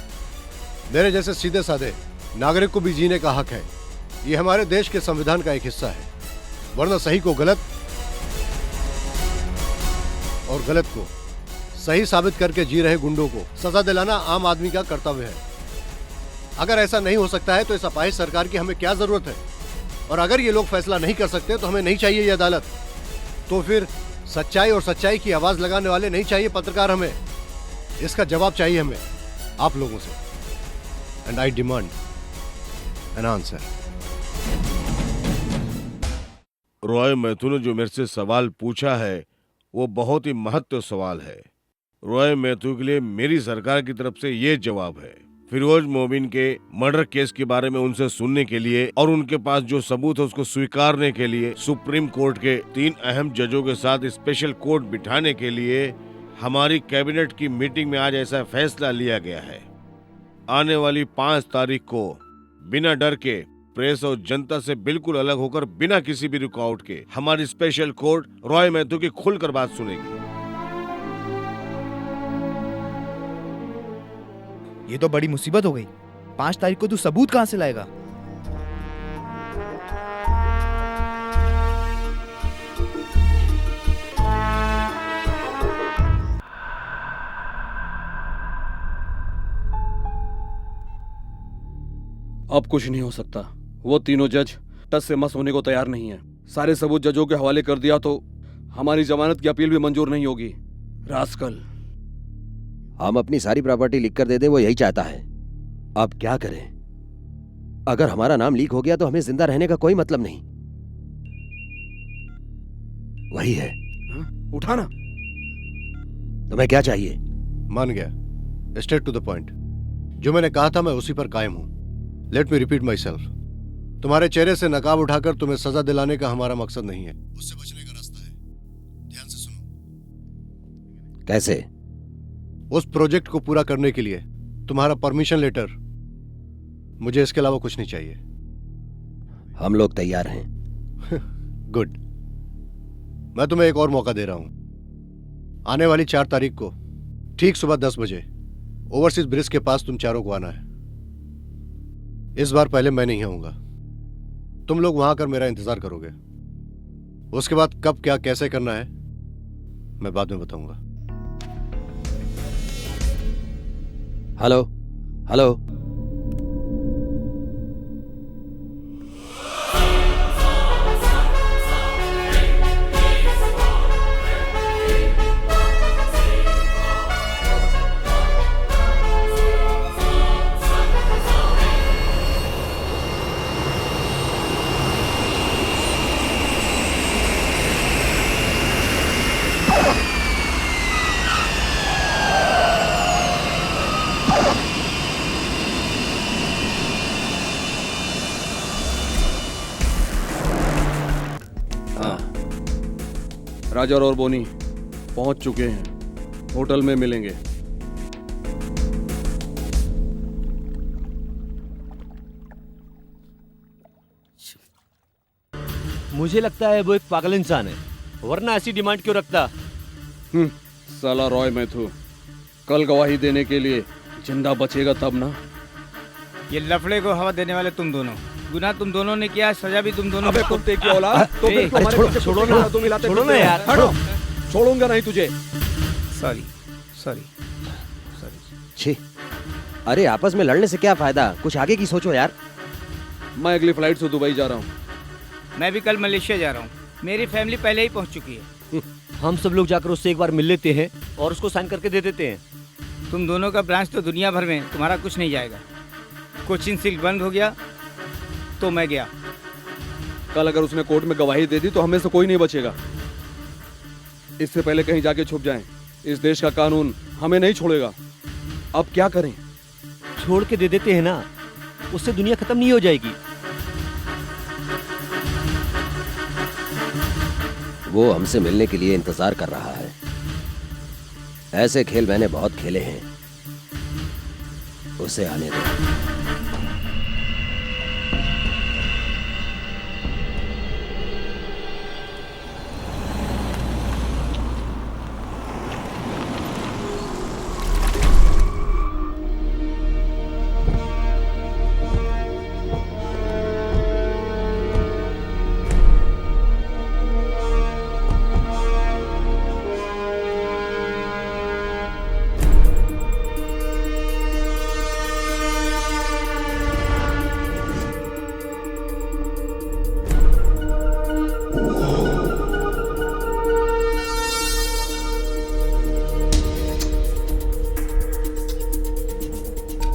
मेरे जैसे सीधे साधे नागरिक को भी जीने का हक है। ये हमारे देश के संविधान का एक हिस्सा है। वरना सही को गलत और गलत को सही साबित करके जी रहे गुंडों को सजा दिलाना आम आदमी का कर्तव्य है। अगर ऐसा नहीं हो सकता है तो इस अपाहिज सरकार की हमें क्या जरूरत है? और अगर ये लोग फैसला नहीं कर सकते तो हमें नहीं चाहिए ये अदालत। तो फिर सच्चाई और सच्चाई की आवाज लगाने वाले नहीं चाहिए पत्रकार हमें। इसका जवाब चाहिए हमें आप लोगों से। And I demand an answer.
Roy Matthew ने जो मेरे से सवाल पूछा है वो बहुत ही महत्व सवाल है। रॉय मैथ्यू के लिए मेरी सरकार की तरफ से ये जवाब है। फिरोज मोमिन के मर्डर केस के बारे में उनसे सुनने के लिए और उनके पास जो सबूत है उसको स्वीकारने के लिए सुप्रीम कोर्ट के 3 अहम जजों के साथ स्पेशल कोर्ट बिठाने के लिए हमारी कैबिनेट की मीटिंग में आज ऐसा फैसला लिया गया है। आने वाली 5 तारीख को बिना डर के प्रेस और जनता से बिल्कुल अलग होकर बिना किसी भी रुकावट के हमारी स्पेशल कोर्ट रॉय मैथ्यू की खुलकर बात सुनेगी।
ये तो बड़ी मुसीबत हो गई। 5 तारीख को तू सबूत कहां से लाएगा?
अब कुछ नहीं हो सकता। वो तीनों जज टच से मस होने को तैयार नहीं है। सारे सबूत जजों के हवाले कर दिया तो हमारी जमानत की अपील भी मंजूर नहीं होगी। रास्कल।
हम अपनी सारी प्रॉपर्टी लिख कर दे दे, वो यही चाहता है। अब क्या करें? अगर हमारा नाम लीक हो गया तो हमें जिंदा रहने का कोई मतलब नहीं। वही है।
उठाना।
तुम्हें क्या चाहिए?
मान गया, स्ट्रेट टू द पॉइंट। जो मैंने कहा था मैं उसी पर कायम हूं। Let me repeat my self. तुम्हारे चेहरे से नकाब उठाकर तुम्हें सजा दिलाने का हमारा मकसद नहीं है, उससे बचने का रास्ता है। ध्यान से सुनो।
कैसे?
उस प्रोजेक्ट को पूरा करने के लिए तुम्हारा परमिशन लेटर, मुझे इसके अलावा कुछ नहीं चाहिए।
हम लोग तैयार हैं।
गुड। मैं तुम्हें एक और मौका दे रहा हूं। आने वाली 4 तारीख को ठीक सुबह 10 बजे ओवरसीज ब्रिज के पास तुम चारों को आना है। इस बार पहले मैं नहीं आऊंगा, तुम लोग वहां आकर मेरा इंतजार करोगे। उसके बाद कब क्या कैसे करना है मैं बाद में बताऊंगा।
Hello hello.
राजा और बोनी पहुंच चुके हैं। होटल में मिलेंगे।
मुझे लगता है वो एक पागल इंसान है, वरना ऐसी डिमांड क्यों रखता?
साला रॉय मैथ्यू, कल गवाही देने के लिए जिंदा बचेगा तब ना।
ये लफड़े को हवा देने वाले तुम दोनों, गुनाह तुम दोनों ने किया, सजा भी तुम दोनों।
अबे कुत्ते की औलाद, तो फिर तुम्हारे पीछे
छोड़ो
कुत्ते
ना,
का तुम हिलाते
छोड़ो ना
फिरते हो।
यार।
हटो, छोड़ूंगा नहीं तुझे।
Sorry sorry.
छी, अरे आपस में लड़ने से क्या फायदा? कुछ आगे की सोचो यार।
मैं अगली फ्लाइट से दुबई जा रहा हूँ।
मैं भी कल मलेशिया जा रहा हूँ। मेरी फैमिली पहले ही पहुँच चुकी है।
हम सब लोग जाकर उससे एक बार मिल लेते हैं और उसको साइन करके दे देते हैं।
तुम दोनों का ब्रांच तो दुनिया भर में, तुम्हारा कुछ नहीं जाएगा। कोचिन सिल्क बंद हो गया तो मैं गया।
कल अगर उसने कोर्ट में गवाही दे दी तो हमें से कोई नहीं बचेगा। इससे पहले कहीं जाके छुप जाएं। इस देश का कानून हमें नहीं छोड़ेगा। अब क्या करें?
छोड़ के दे देते हैं ना, उससे दुनिया खत्म नहीं हो जाएगी।
वो हमसे मिलने के लिए इंतजार कर रहा है। ऐसे खेल मैंने बहुत खेले हैं, उसे आने दो।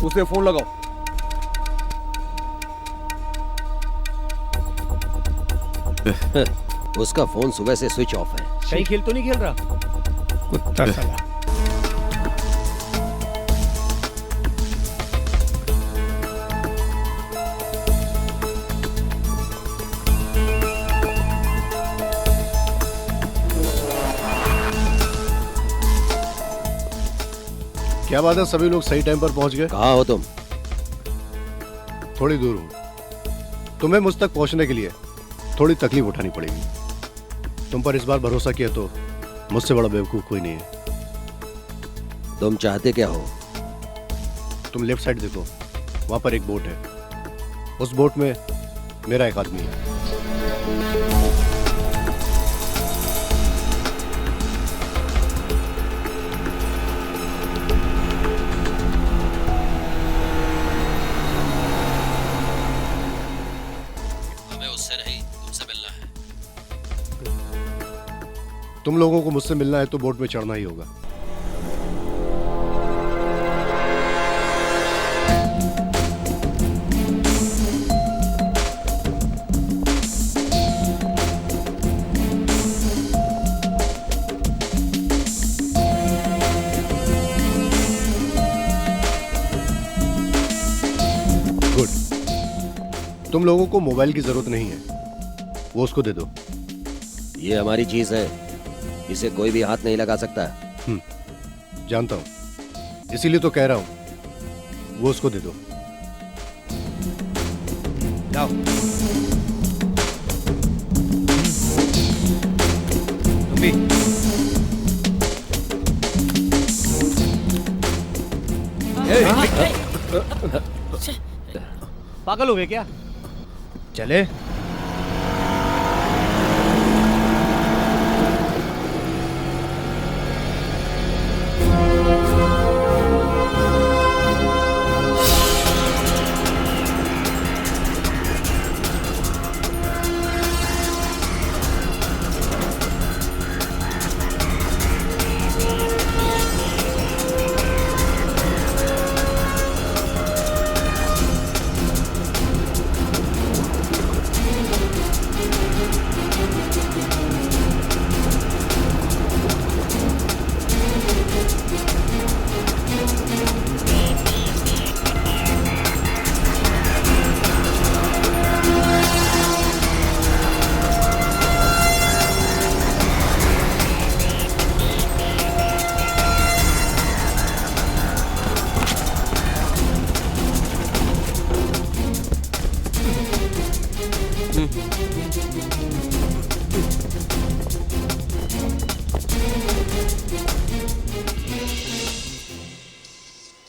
उसे फोन लगाओ।
उसका फोन सुबह से स्विच ऑफ है।
कहीं खेल तो नहीं खेल रहा?
कुत्ता साला।
क्या बात है, सभी लोग सही टाइम पर पहुंच गए?
कहाँ हो तुम?
थोड़ी दूर हूं। तुम्हें मुझ तक पहुंचने के लिए थोड़ी तकलीफ उठानी पड़ेगी। तुम पर इस बार भरोसा किया तो मुझसे बड़ा बेवकूफ कोई नहीं है।
तुम चाहते क्या हो?
तुम लेफ्ट साइड देखो, वहां पर एक बोट है। उस बोट में मेरा एक आदमी है।
हमें उससे
तुम लोगों को मुझसे मिलना है तो बोट में चढ़ना ही होगा। तुम लोगों को मोबाइल की जरूरत नहीं है, वो उसको दे दो।
ये हमारी चीज है, इसे कोई भी हाथ नहीं लगा सकता।
जानता हूं, इसीलिए तो कह रहा हूं, वो उसको दे दो।
जाओ। तुम भी।
पागल हो गए क्या?
चले।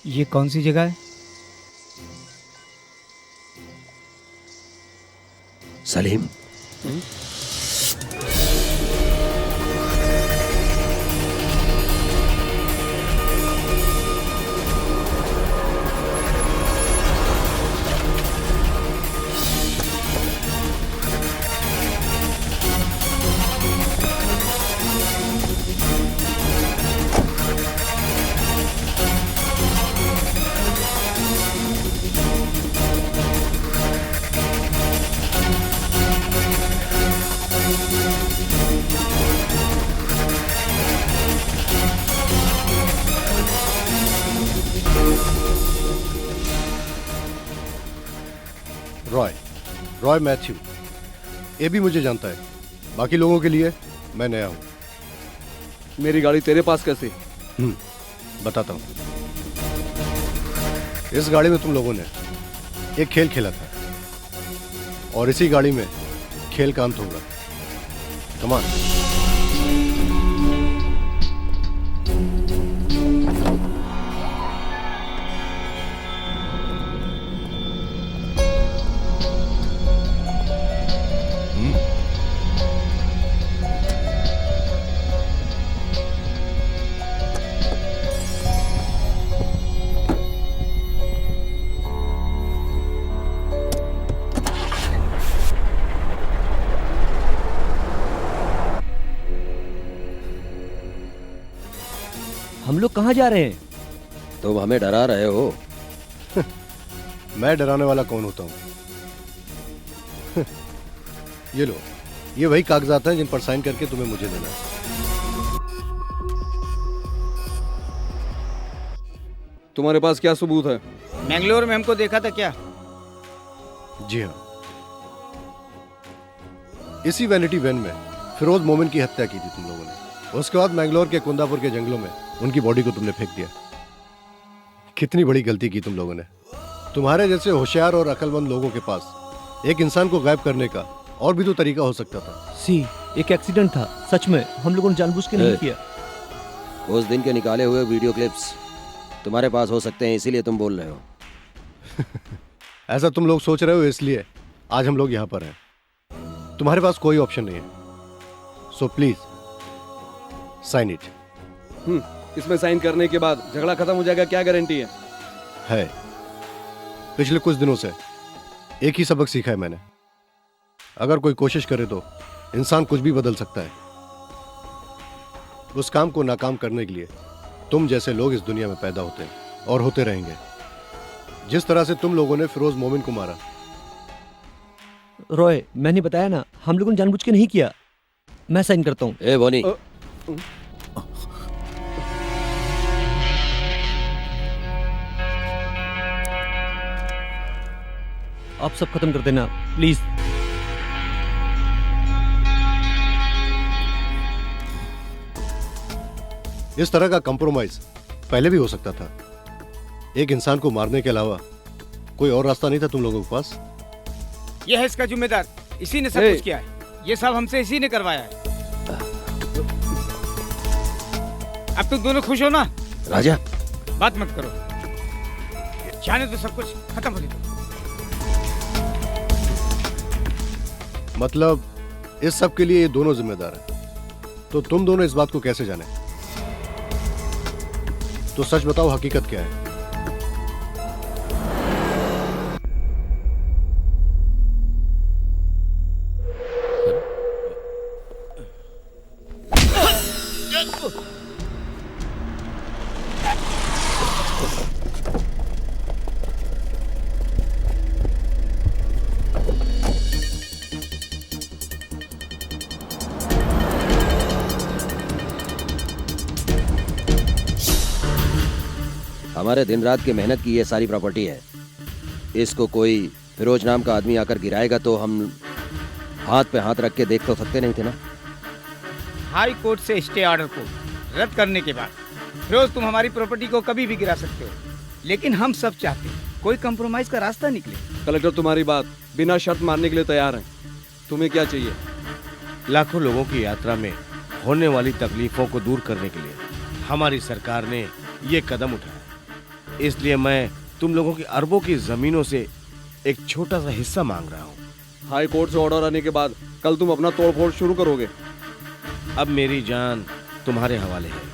ये कौन सी जगह है?
सलीम,
रॉय मैथ्यू, ये भी मुझे जानता है। बाकी लोगों के लिए मैं नया हूं।
मेरी गाड़ी तेरे पास कैसे?
बताता हूं। इस गाड़ी में तुम लोगों ने एक खेल खेला था और इसी गाड़ी में खेल का अंत होगा। Come on.
हम लोग कहाँ जा रहे हैं?
तुम हमें डरा रहे हो।
मैं डराने वाला कौन होता हूं? ये लो, ये वही कागजात हैं जिन पर साइन करके तुम्हें मुझे देना है।
तुम्हारे पास क्या सबूत है?
मैंगलोर में हमको देखा था क्या?
जी हाँ, इसी वैनिटी वैन में फिरोज मोमिन की हत्या की थी तुम लोगों ने। उसके बाद मैंगलोर के कुंदापुर के जंगलों में उनकी बॉडी को तुमने फेंक दिया। कितनी बड़ी गलती की तुम लोगों ने। तुम्हारे जैसे होशियार और अक्लमंद लोगों के पास एक इंसान को गायब करने का और भी तो तरीका हो सकता था।
एक एक्सीडेंट था, सच में हम लोगों ने जानबूझ के नहीं किया।
उस दिन के निकाले हुए वीडियो क्लिप्स तुम्हारे पास हो सकते हैं, इसीलिए तुम बोल रहे हो।
ऐसा तुम लोग सोच रहे हो, इसलिए आज हम लोग यहाँ पर हैं। तुम्हारे पास कोई ऑप्शन नहीं है, सो प्लीज साइन इट।
इसमें साइन करने के बाद झगड़ा खत्म हो जाएगा, क्या गारंटी है?
पिछले कुछ दिनों से एक ही सबक सीखा है मैंने। अगर कोई कोशिश करे तो इंसान कुछ भी बदल सकता है। उस काम को नाकाम करने के लिए तुम जैसे लोग इस दुनिया में पैदा होते हैं और होते रहेंगे। जिस तरह से तुम लोगों ने फिरोज मोमिन को मारा।
रॉय, मैंने बताया ना, हम लोगों ने जानबूझ के नहीं किया। मैं साइन करता हूँ।
ए बोनी,
आप सब खत्म कर देना प्लीज।
इस तरह का कंप्रोमाइज पहले भी हो सकता था। एक इंसान को मारने के अलावा कोई और रास्ता नहीं था तुम लोगों के पास।
ये है इसका जिम्मेदार, इसी ने सब कुछ किया है। ये सब हमसे इसी ने करवाया है। अब तुम दोनों खुश हो ना?
राजा,
बात मत करो, जाने तो सब कुछ खत्म हो जाएगा।
मतलब इस सब के लिए ये दोनों जिम्मेदार हैं। तो तुम दोनों इस बात को कैसे जाने? तो सच बताओ, हकीकत क्या है?
हमारे दिन रात की मेहनत की ये सारी प्रॉपर्टी है। इसको कोई फिरोज नाम का आदमी आकर गिराएगा तो हम हाथ पे हाथ रख के देख तो सकते नहीं थे ना।
हाई कोर्ट से स्टे ऑर्डर को रद्द करने के बाद फिरोज तुम हमारी प्रॉपर्टी को कभी भी गिरा सकते हो, लेकिन हम सब चाहते हैं कोई कंप्रोमाइज का रास्ता निकले।
कलेक्टर तुम्हारी बात बिना शर्त मानने के लिए तैयार हैं। तुम्हें क्या चाहिए?
लाखों लोगों की यात्रा में होने वाली तकलीफों को दूर करने के लिए हमारी सरकार ने ये कदम उठाया। इसलिए मैं तुम लोगों की अरबों की जमीनों से एक छोटा सा हिस्सा मांग रहा हूँ।
हाई कोर्ट से ऑर्डर आने के बाद कल तुम अपना तोड़फोड़ शुरू करोगे।
अब मेरी जान तुम्हारे हवाले है।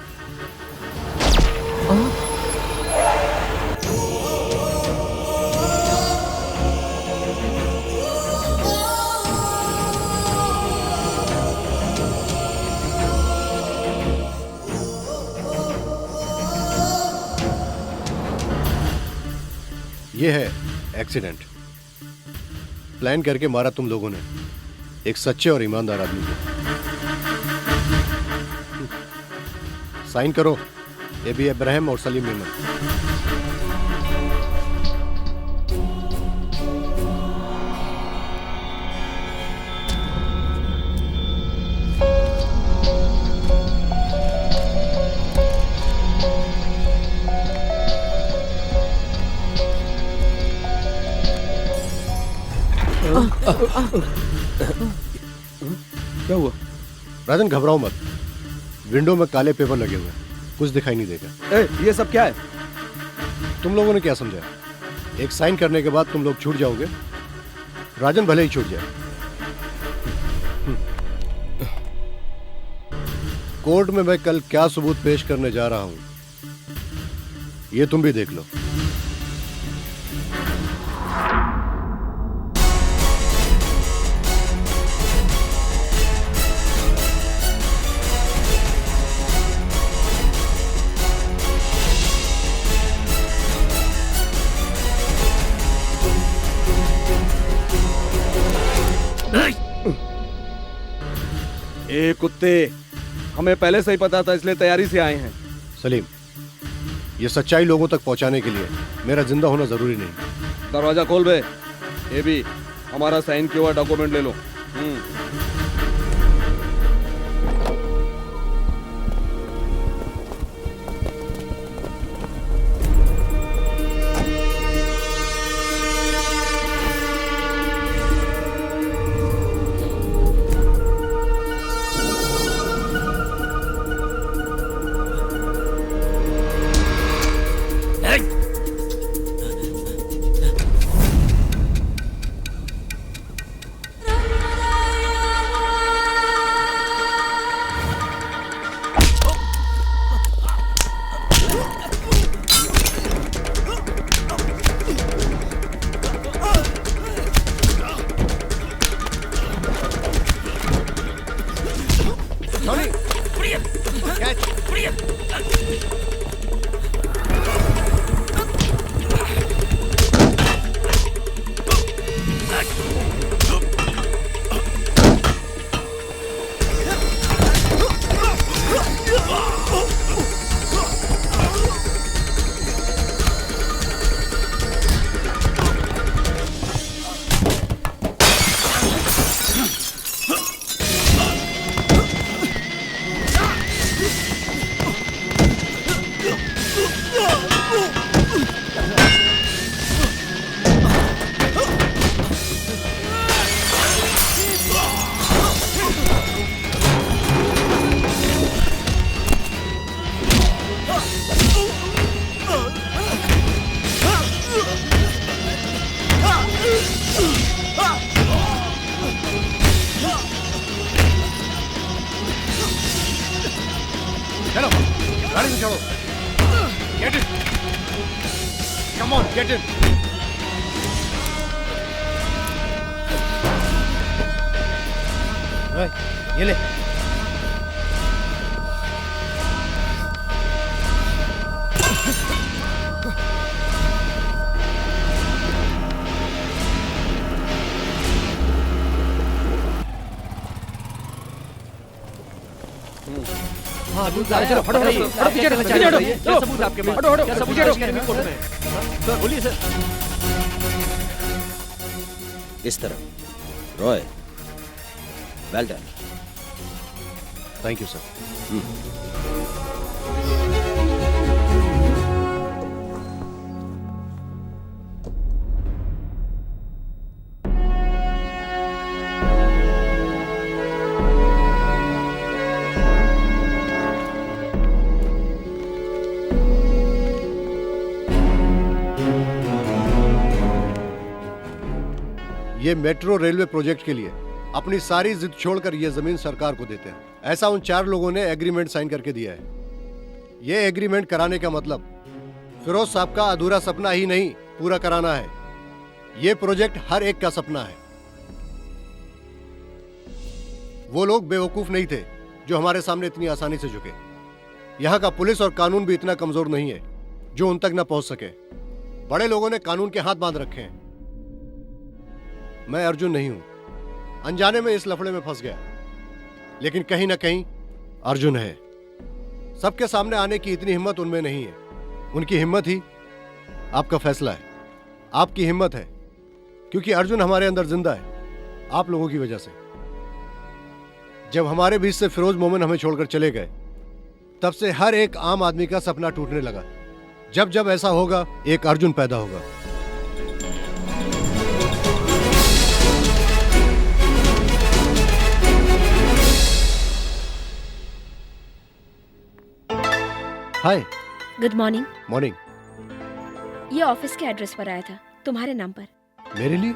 ये है एक्सीडेंट। प्लान करके मारा तुम लोगों ने एक सच्चे और ईमानदार आदमी को। साइन करो, एबी इब्राहिम और सलीम मेमन।
क्या हुआ?
राजन घबराओ मत, विंडो में काले पेपर लगे हुए हैं, कुछ दिखाई नहीं देगा।
ये सब क्या है?
तुम लोगों ने क्या समझा? एक साइन करने के बाद तुम लोग छूट जाओगे। राजन भले ही छूट जाए। कोर्ट में मैं कल क्या सबूत पेश करने जा रहा हूं, ये तुम भी देख लो।
ए कुत्ते, हमें पहले से ही पता था, इसलिए तैयारी से आए हैं।
सलीम, ये सच्चाई लोगों तक पहुंचाने के लिए मेरा जिंदा होना जरूरी नहीं।
दरवाजा खोल बे। ये भी हमारा साइन किया हुआ डॉक्यूमेंट ले लो।
चलो गाड़ी से चढ़ो। Get in, come on get in.
ये ले।
हाँ चलो हटो पीछे हटो क्या सबूत आपके पास हटो क्या सबूत है कोर्ट में सर बोलिए सर
इस तरह Roy well done
thank you sir. ये मेट्रो रेलवे प्रोजेक्ट के लिए अपनी सारी जिद छोड़कर ये जमीन सरकार को देते हैं। ऐसा उन 4 लोगों ने एग्रीमेंट साइन करके दिया है। ये एग्रीमेंट कराने का मतलब फिरोज साहब का अधूरा सपना ही नहीं पूरा कराना है। ये प्रोजेक्ट हर एक का सपना है। वो लोग बेवकूफ नहीं थे जो हमारे सामने इतनी आसानी से झुके। यहाँ का पुलिस और कानून भी इतना कमजोर नहीं है जो उन तक न पहुंच सके। बड़े लोगों ने कानून के हाथ बांध रखे हैं। मैं अर्जुन नहीं हूं, अनजाने में इस लफड़े में फंस गया, लेकिन कहीं ना कहीं अर्जुन है। सबके सामने आने की इतनी हिम्मत उनमें नहीं है। उनकी हिम्मत ही आपका फैसला है। आपकी हिम्मत है क्योंकि अर्जुन हमारे अंदर जिंदा है, आप लोगों की वजह से। जब हमारे बीच से फिरोज मोमिन हमें छोड़कर चले गए, तब से हर एक आम आदमी का सपना टूटने लगा। जब जब ऐसा होगा, एक अर्जुन पैदा होगा। हाय।
Good morning.
मॉर्निंग।
ये ऑफिस के एड्रेस पर आया था, तुम्हारे नाम पर।
मेरे लिए?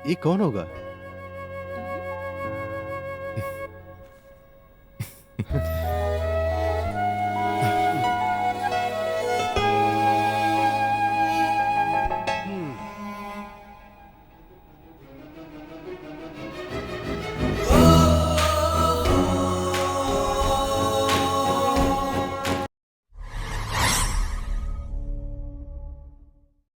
ये कौन होगा?